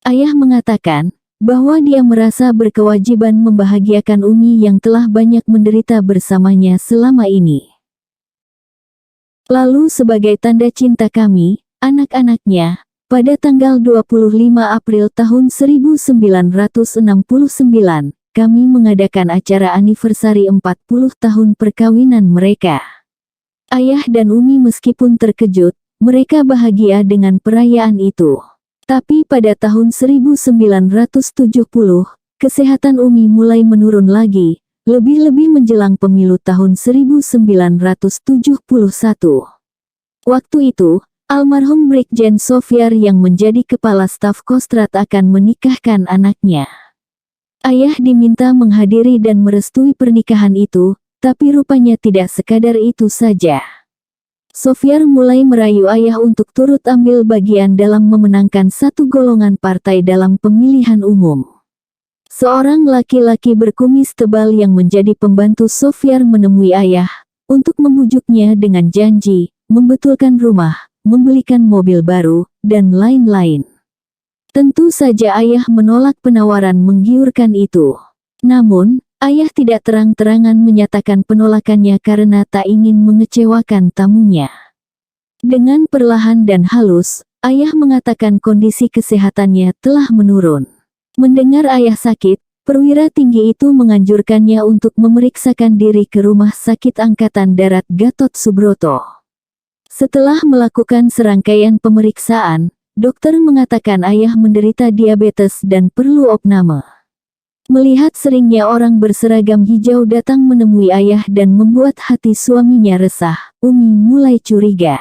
Ayah mengatakan, bahwa dia merasa berkewajiban membahagiakan Umi yang telah banyak menderita bersamanya selama ini. Lalu sebagai tanda cinta kami, anak-anaknya, pada tanggal 25 April tahun 1969, kami mengadakan acara anniversary 40 tahun perkawinan mereka. Ayah dan Umi meskipun terkejut, mereka bahagia dengan perayaan itu. Tapi pada tahun 1970, kesehatan Umi mulai menurun lagi, lebih-lebih menjelang pemilu tahun 1971. Waktu itu, almarhum Brigjen Sofiar yang menjadi kepala staf Kostrad akan menikahkan anaknya. Ayah diminta menghadiri dan merestui pernikahan itu, tapi rupanya tidak sekadar itu saja. Sofiar mulai merayu ayah untuk turut ambil bagian dalam memenangkan satu golongan partai dalam pemilihan umum. Seorang laki-laki berkumis tebal yang menjadi pembantu Sofiar menemui ayah, untuk membujuknya dengan janji, membetulkan rumah, membelikan mobil baru, dan lain-lain. Tentu saja ayah menolak penawaran menggiurkan itu. Namun, ayah tidak terang-terangan menyatakan penolakannya karena tak ingin mengecewakan tamunya. Dengan perlahan dan halus, ayah mengatakan kondisi kesehatannya telah menurun. Mendengar ayah sakit, perwira tinggi itu menganjurkannya untuk memeriksakan diri ke Rumah Sakit Angkatan Darat Gatot Subroto. Setelah melakukan serangkaian pemeriksaan, dokter mengatakan ayah menderita diabetes dan perlu opname. Melihat seringnya orang berseragam hijau datang menemui ayah dan membuat hati suaminya resah, Umi mulai curiga.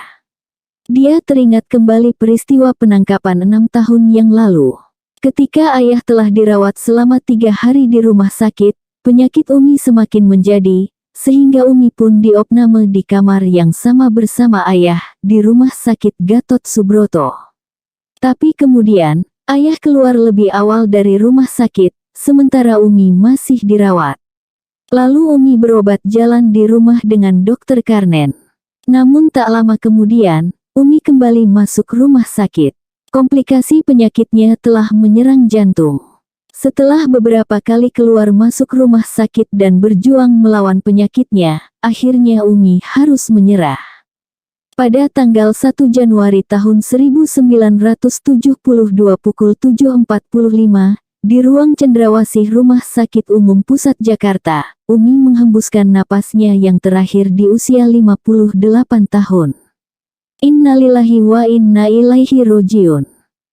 Dia teringat kembali peristiwa penangkapan 6 tahun yang lalu. Ketika ayah telah dirawat selama 3 hari di rumah sakit, penyakit Umi semakin menjadi, sehingga Umi pun diopname di kamar yang sama bersama ayah, di Rumah Sakit Gatot Subroto. Tapi kemudian, ayah keluar lebih awal dari rumah sakit, sementara Umi masih dirawat. Lalu Umi berobat jalan di rumah dengan Dokter Karnen. Namun tak lama kemudian, Umi kembali masuk rumah sakit. Komplikasi penyakitnya telah menyerang jantung. Setelah beberapa kali keluar masuk rumah sakit dan berjuang melawan penyakitnya, akhirnya Umi harus menyerah. Pada tanggal 1 Januari tahun 1972 pukul 7.45, di ruang cendrawasih Rumah Sakit Umum Pusat Jakarta, Umi menghembuskan napasnya yang terakhir di usia 58 tahun. Innalillahi wa inna ilaihi rojiun.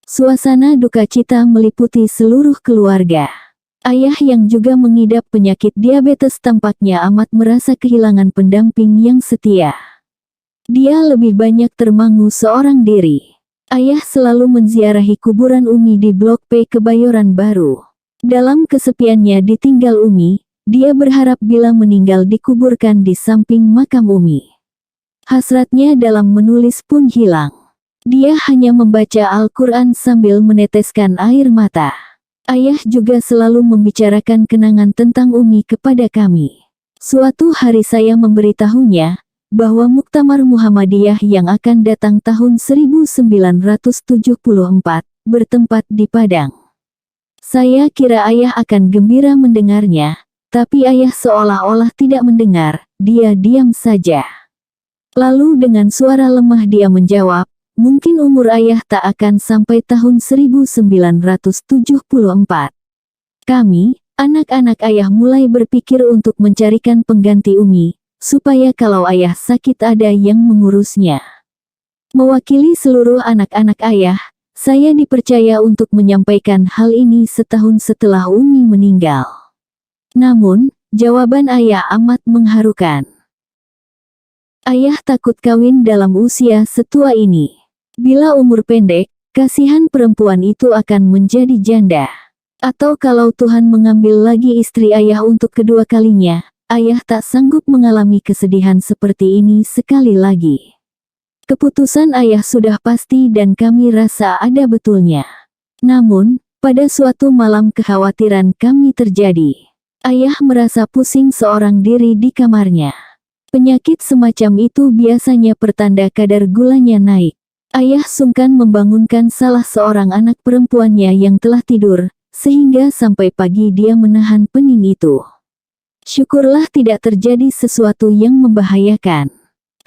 Suasana duka cita meliputi seluruh keluarga. Ayah yang juga mengidap penyakit diabetes tampaknya amat merasa kehilangan pendamping yang setia. Dia lebih banyak termangu seorang diri. Ayah selalu menziarahi kuburan Umi di Blok P Kebayoran Baru. Dalam kesepiannya ditinggal Umi, dia berharap bila meninggal dikuburkan di samping makam Umi. Hasratnya dalam menulis pun hilang. Dia hanya membaca Al-Quran sambil meneteskan air mata. Ayah juga selalu membicarakan kenangan tentang Umi kepada kami. Suatu hari saya memberitahunya, bahwa Muktamar Muhammadiyah yang akan datang tahun 1974, bertempat di Padang. Saya kira ayah akan gembira mendengarnya, tapi ayah seolah-olah tidak mendengar, dia diam saja. Lalu dengan suara lemah dia menjawab, mungkin umur ayah tak akan sampai tahun 1974. Kami, anak-anak ayah mulai berpikir untuk mencarikan pengganti Umi, supaya kalau ayah sakit ada yang mengurusnya. Mewakili seluruh anak-anak ayah, Saya dipercaya untuk menyampaikan hal ini setahun setelah Umi meninggal. Namun, jawaban ayah amat mengharukan. Ayah takut kawin dalam usia setua ini. Bila umur pendek, kasihan perempuan itu akan menjadi janda. Atau kalau Tuhan mengambil lagi istri ayah untuk kedua kalinya, ayah tak sanggup mengalami kesedihan seperti ini sekali lagi. Keputusan ayah sudah pasti dan kami rasa ada betulnya. Namun, pada suatu malam kekhawatiran kami terjadi. Ayah merasa pusing seorang diri di kamarnya. Penyakit semacam itu biasanya pertanda kadar gulanya naik. Ayah sungkan membangunkan salah seorang anak perempuannya yang telah tidur, sehingga sampai pagi dia menahan pening itu. Syukurlah tidak terjadi sesuatu yang membahayakan.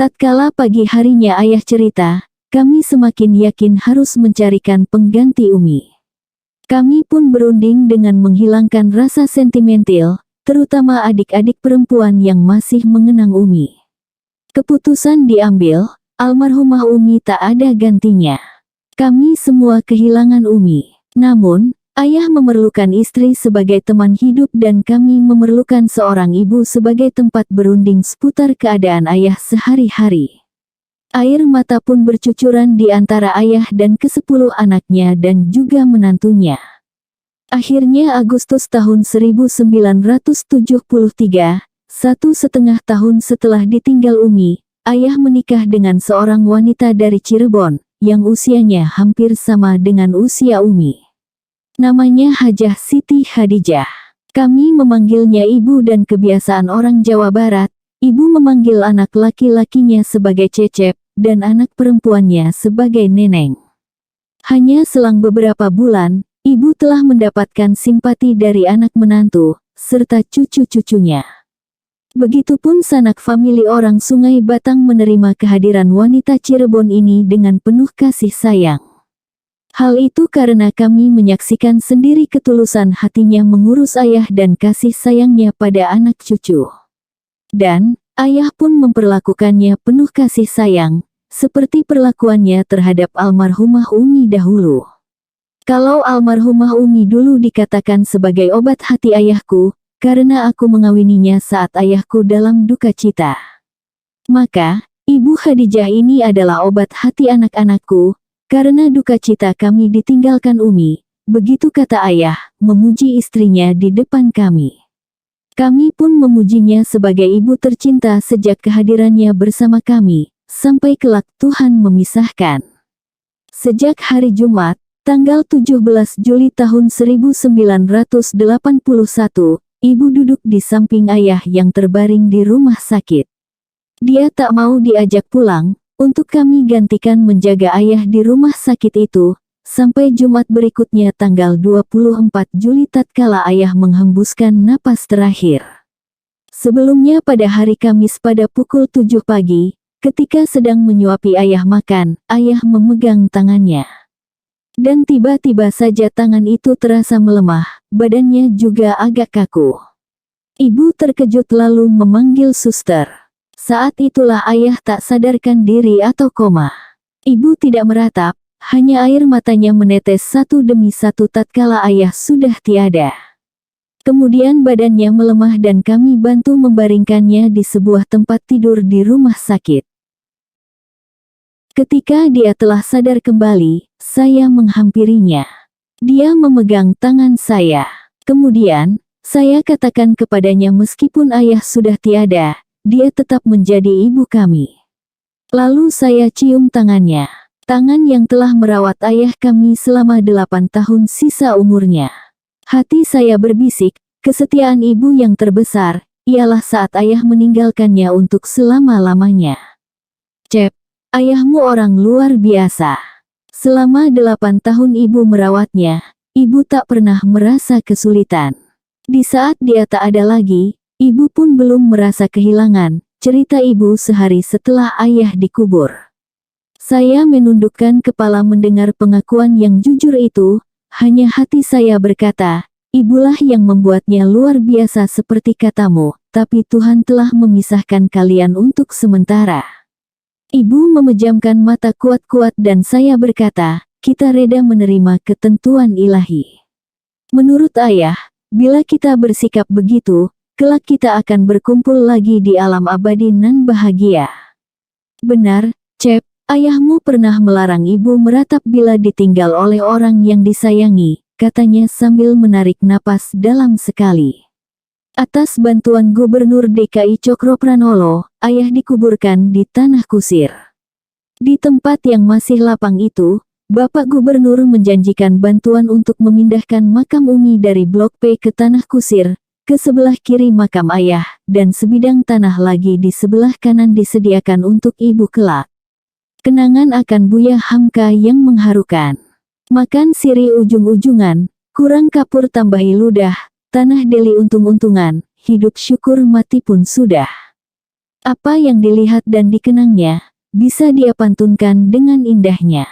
Tatkala pagi harinya ayah cerita, kami semakin yakin harus mencarikan pengganti Umi. Kami pun berunding dengan menghilangkan rasa sentimental, terutama adik-adik perempuan yang masih mengenang Umi. Keputusan diambil, almarhumah Umi tak ada gantinya. Kami semua kehilangan Umi. Namun, ayah memerlukan istri sebagai teman hidup dan kami memerlukan seorang ibu sebagai tempat berunding seputar keadaan ayah sehari-hari. Air mata pun bercucuran di antara ayah dan ke-10 anaknya dan juga menantunya. Akhirnya Agustus tahun 1973, 1,5 tahun setelah ditinggal Umi, ayah menikah dengan seorang wanita dari Cirebon, yang usianya hampir sama dengan usia Umi. Namanya Hajah Siti Khadijah. Kami memanggilnya ibu dan kebiasaan orang Jawa Barat, ibu memanggil anak laki-lakinya sebagai Cecep, dan anak perempuannya sebagai Neneng. Hanya selang beberapa bulan, ibu telah mendapatkan simpati dari anak menantu, serta cucu-cucunya. Begitupun sanak famili orang Sungai Batang menerima kehadiran wanita Cirebon ini dengan penuh kasih sayang. Hal itu karena kami menyaksikan sendiri ketulusan hatinya mengurus ayah dan kasih sayangnya pada anak cucu. Dan, ayah pun memperlakukannya penuh kasih sayang, seperti perlakuannya terhadap almarhumah Umi dahulu. Kalau almarhumah Umi dulu dikatakan sebagai obat hati ayahku, karena aku mengawininya saat ayahku dalam duka cita. Maka, Ibu Khadijah ini adalah obat hati anak-anakku, karena duka cita kami ditinggalkan Umi, begitu kata ayah, memuji istrinya di depan kami. Kami pun memujinya sebagai ibu tercinta sejak kehadirannya bersama kami, sampai kelak Tuhan memisahkan. Sejak hari Jumat, tanggal 17 Juli tahun 1981, ibu duduk di samping ayah yang terbaring di rumah sakit. Dia tak mau diajak pulang, untuk kami gantikan menjaga ayah di rumah sakit itu, sampai Jumat berikutnya tanggal 24 Juli tatkala ayah menghembuskan napas terakhir. Sebelumnya pada hari Kamis pada pukul 7 pagi, ketika sedang menyuapi ayah makan, ayah memegang tangannya. Dan tiba-tiba saja tangan itu terasa melemah, badannya juga agak kaku. Ibu terkejut lalu memanggil suster. Saat itulah ayah tak sadarkan diri atau koma. Ibu tidak meratap, hanya air matanya menetes satu demi satu tatkala ayah sudah tiada. Kemudian badannya melemah dan kami bantu membaringkannya di sebuah tempat tidur di rumah sakit. Ketika dia telah sadar kembali, saya menghampirinya. Dia memegang tangan saya. Kemudian, saya katakan kepadanya meskipun ayah sudah tiada, dia tetap menjadi ibu kami. Lalu saya cium tangannya. Tangan yang telah merawat ayah kami selama 8 tahun sisa umurnya. Hati saya berbisik, kesetiaan ibu yang terbesar, ialah saat ayah meninggalkannya untuk selama-lamanya. Cep, ayahmu orang luar biasa. Selama 8 tahun ibu merawatnya, ibu tak pernah merasa kesulitan. Di saat dia tak ada lagi, ibu pun belum merasa kehilangan, cerita ibu sehari setelah ayah dikubur. Saya menundukkan kepala mendengar pengakuan yang jujur itu, hanya hati saya berkata, ibulah yang membuatnya luar biasa seperti katamu, tapi Tuhan telah memisahkan kalian untuk sementara. Ibu memejamkan mata kuat-kuat dan saya berkata, kita reda menerima ketentuan ilahi. Menurut ayah, bila kita bersikap begitu, kelak kita akan berkumpul lagi di alam abadi nan bahagia. Benar, Cep, ayahmu pernah melarang ibu meratap bila ditinggal oleh orang yang disayangi, katanya sambil menarik napas dalam sekali. Atas bantuan Gubernur DKI Cokropranolo, ayah dikuburkan di Tanah Kusir. Di tempat yang masih lapang itu, Bapak Gubernur menjanjikan bantuan untuk memindahkan makam Umi dari Blok P ke Tanah Kusir, ke sebelah kiri makam ayah, dan sebidang tanah lagi di sebelah kanan disediakan untuk ibu kelak. Kenangan akan Buya Hamka yang mengharukan. Makan siri ujung-ujungan, kurang kapur tambahi ludah, tanah deli untung-untungan, hidup syukur mati pun sudah. Apa yang dilihat dan dikenangnya, bisa dia pantunkan dengan indahnya.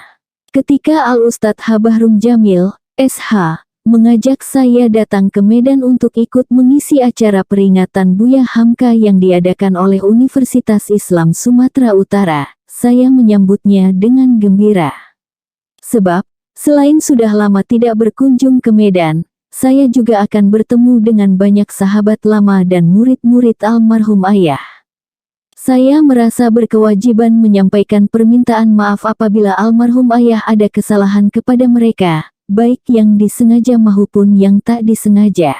Ketika Al-Ustadz Habahrum Jamil, SH, mengajak saya datang ke Medan untuk ikut mengisi acara peringatan Buya Hamka yang diadakan oleh Universitas Islam Sumatera Utara, saya menyambutnya dengan gembira. Sebab, selain sudah lama tidak berkunjung ke Medan, saya juga akan bertemu dengan banyak sahabat lama dan murid-murid almarhum ayah. Saya merasa berkewajiban menyampaikan permintaan maaf apabila almarhum ayah ada kesalahan kepada mereka, baik yang disengaja maupun yang tak disengaja.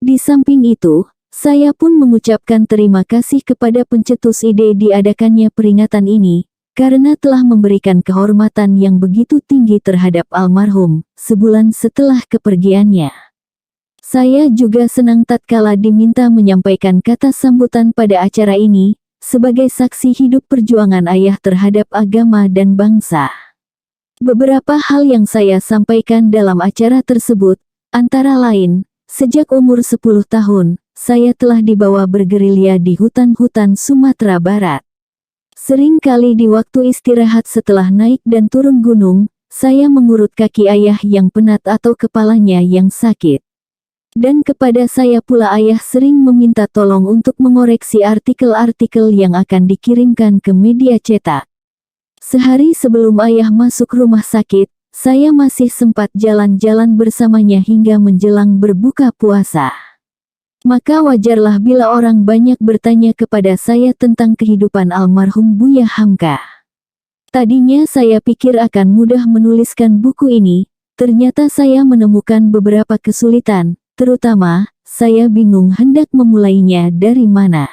Di samping itu, saya pun mengucapkan terima kasih kepada pencetus ide diadakannya peringatan ini, karena telah memberikan kehormatan yang begitu tinggi terhadap almarhum, sebulan setelah kepergiannya. Saya juga senang tatkala diminta menyampaikan kata sambutan pada acara ini, sebagai saksi hidup perjuangan ayah terhadap agama dan bangsa. Beberapa hal yang saya sampaikan dalam acara tersebut, antara lain, sejak umur 10 tahun, saya telah dibawa bergerilya di hutan-hutan Sumatera Barat. Sering kali di waktu istirahat setelah naik dan turun gunung, saya mengurut kaki ayah yang penat atau kepalanya yang sakit. Dan kepada saya pula ayah sering meminta tolong untuk mengoreksi artikel-artikel yang akan dikirimkan ke media cetak. Sehari sebelum ayah masuk rumah sakit, saya masih sempat jalan-jalan bersamanya hingga menjelang berbuka puasa. Maka wajarlah bila orang banyak bertanya kepada saya tentang kehidupan almarhum Buya Hamka. Tadinya saya pikir akan mudah menuliskan buku ini, ternyata saya menemukan beberapa kesulitan. Terutama, saya bingung hendak memulainya dari mana.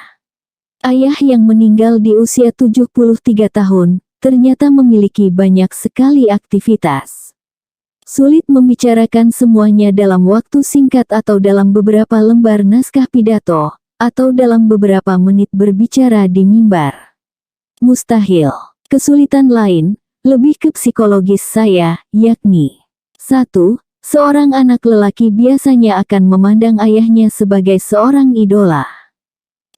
Ayah yang meninggal di usia 73 tahun, ternyata memiliki banyak sekali aktivitas. Sulit membicarakan semuanya dalam waktu singkat atau dalam beberapa lembar naskah pidato, atau dalam beberapa menit berbicara di mimbar. Mustahil. Kesulitan lain, lebih ke psikologis saya, yakni 1. Seorang anak lelaki biasanya akan memandang ayahnya sebagai seorang idola.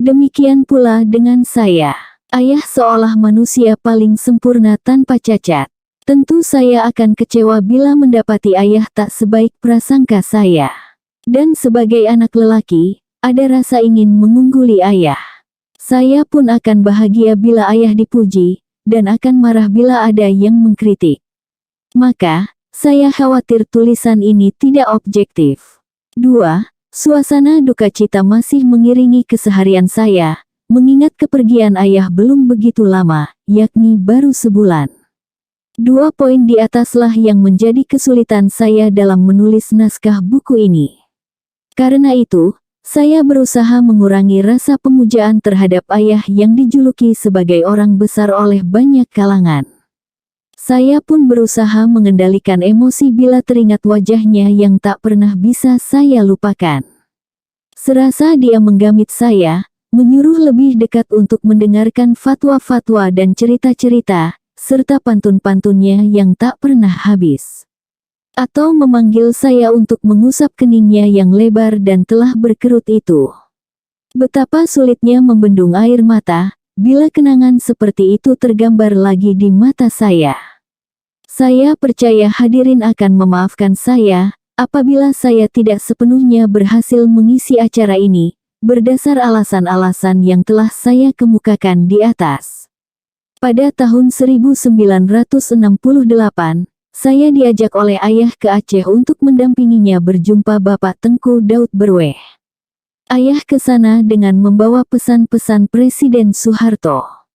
Demikian pula dengan saya. Ayah seolah manusia paling sempurna tanpa cacat. Tentu saya akan kecewa bila mendapati ayah tak sebaik prasangka saya. Dan sebagai anak lelaki, ada rasa ingin mengungguli ayah. Saya pun akan bahagia bila ayah dipuji, dan akan marah bila ada yang mengkritik. Maka, saya khawatir tulisan ini tidak objektif. 2. Suasana duka cita masih mengiringi keseharian saya, mengingat kepergian ayah belum begitu lama, yakni baru sebulan. 2 poin di ataslah yang menjadi kesulitan saya dalam menulis naskah buku ini. Karena itu, saya berusaha mengurangi rasa pemujaan terhadap ayah yang dijuluki sebagai orang besar oleh banyak kalangan. Saya pun berusaha mengendalikan emosi bila teringat wajahnya yang tak pernah bisa saya lupakan. Serasa dia menggamit saya, menyuruh lebih dekat untuk mendengarkan fatwa-fatwa dan cerita-cerita, serta pantun-pantunnya yang tak pernah habis. Atau memanggil saya untuk mengusap keningnya yang lebar dan telah berkerut itu. Betapa sulitnya membendung air mata, bila kenangan seperti itu tergambar lagi di mata saya. Saya percaya hadirin akan memaafkan saya, apabila saya tidak sepenuhnya berhasil mengisi acara ini, berdasar alasan-alasan yang telah saya kemukakan di atas. Pada tahun 1968, saya diajak oleh ayah ke Aceh untuk mendampinginya berjumpa Bapak Tengku Daud Berweh. Ayah ke sana dengan membawa pesan-pesan Presiden Soeharto.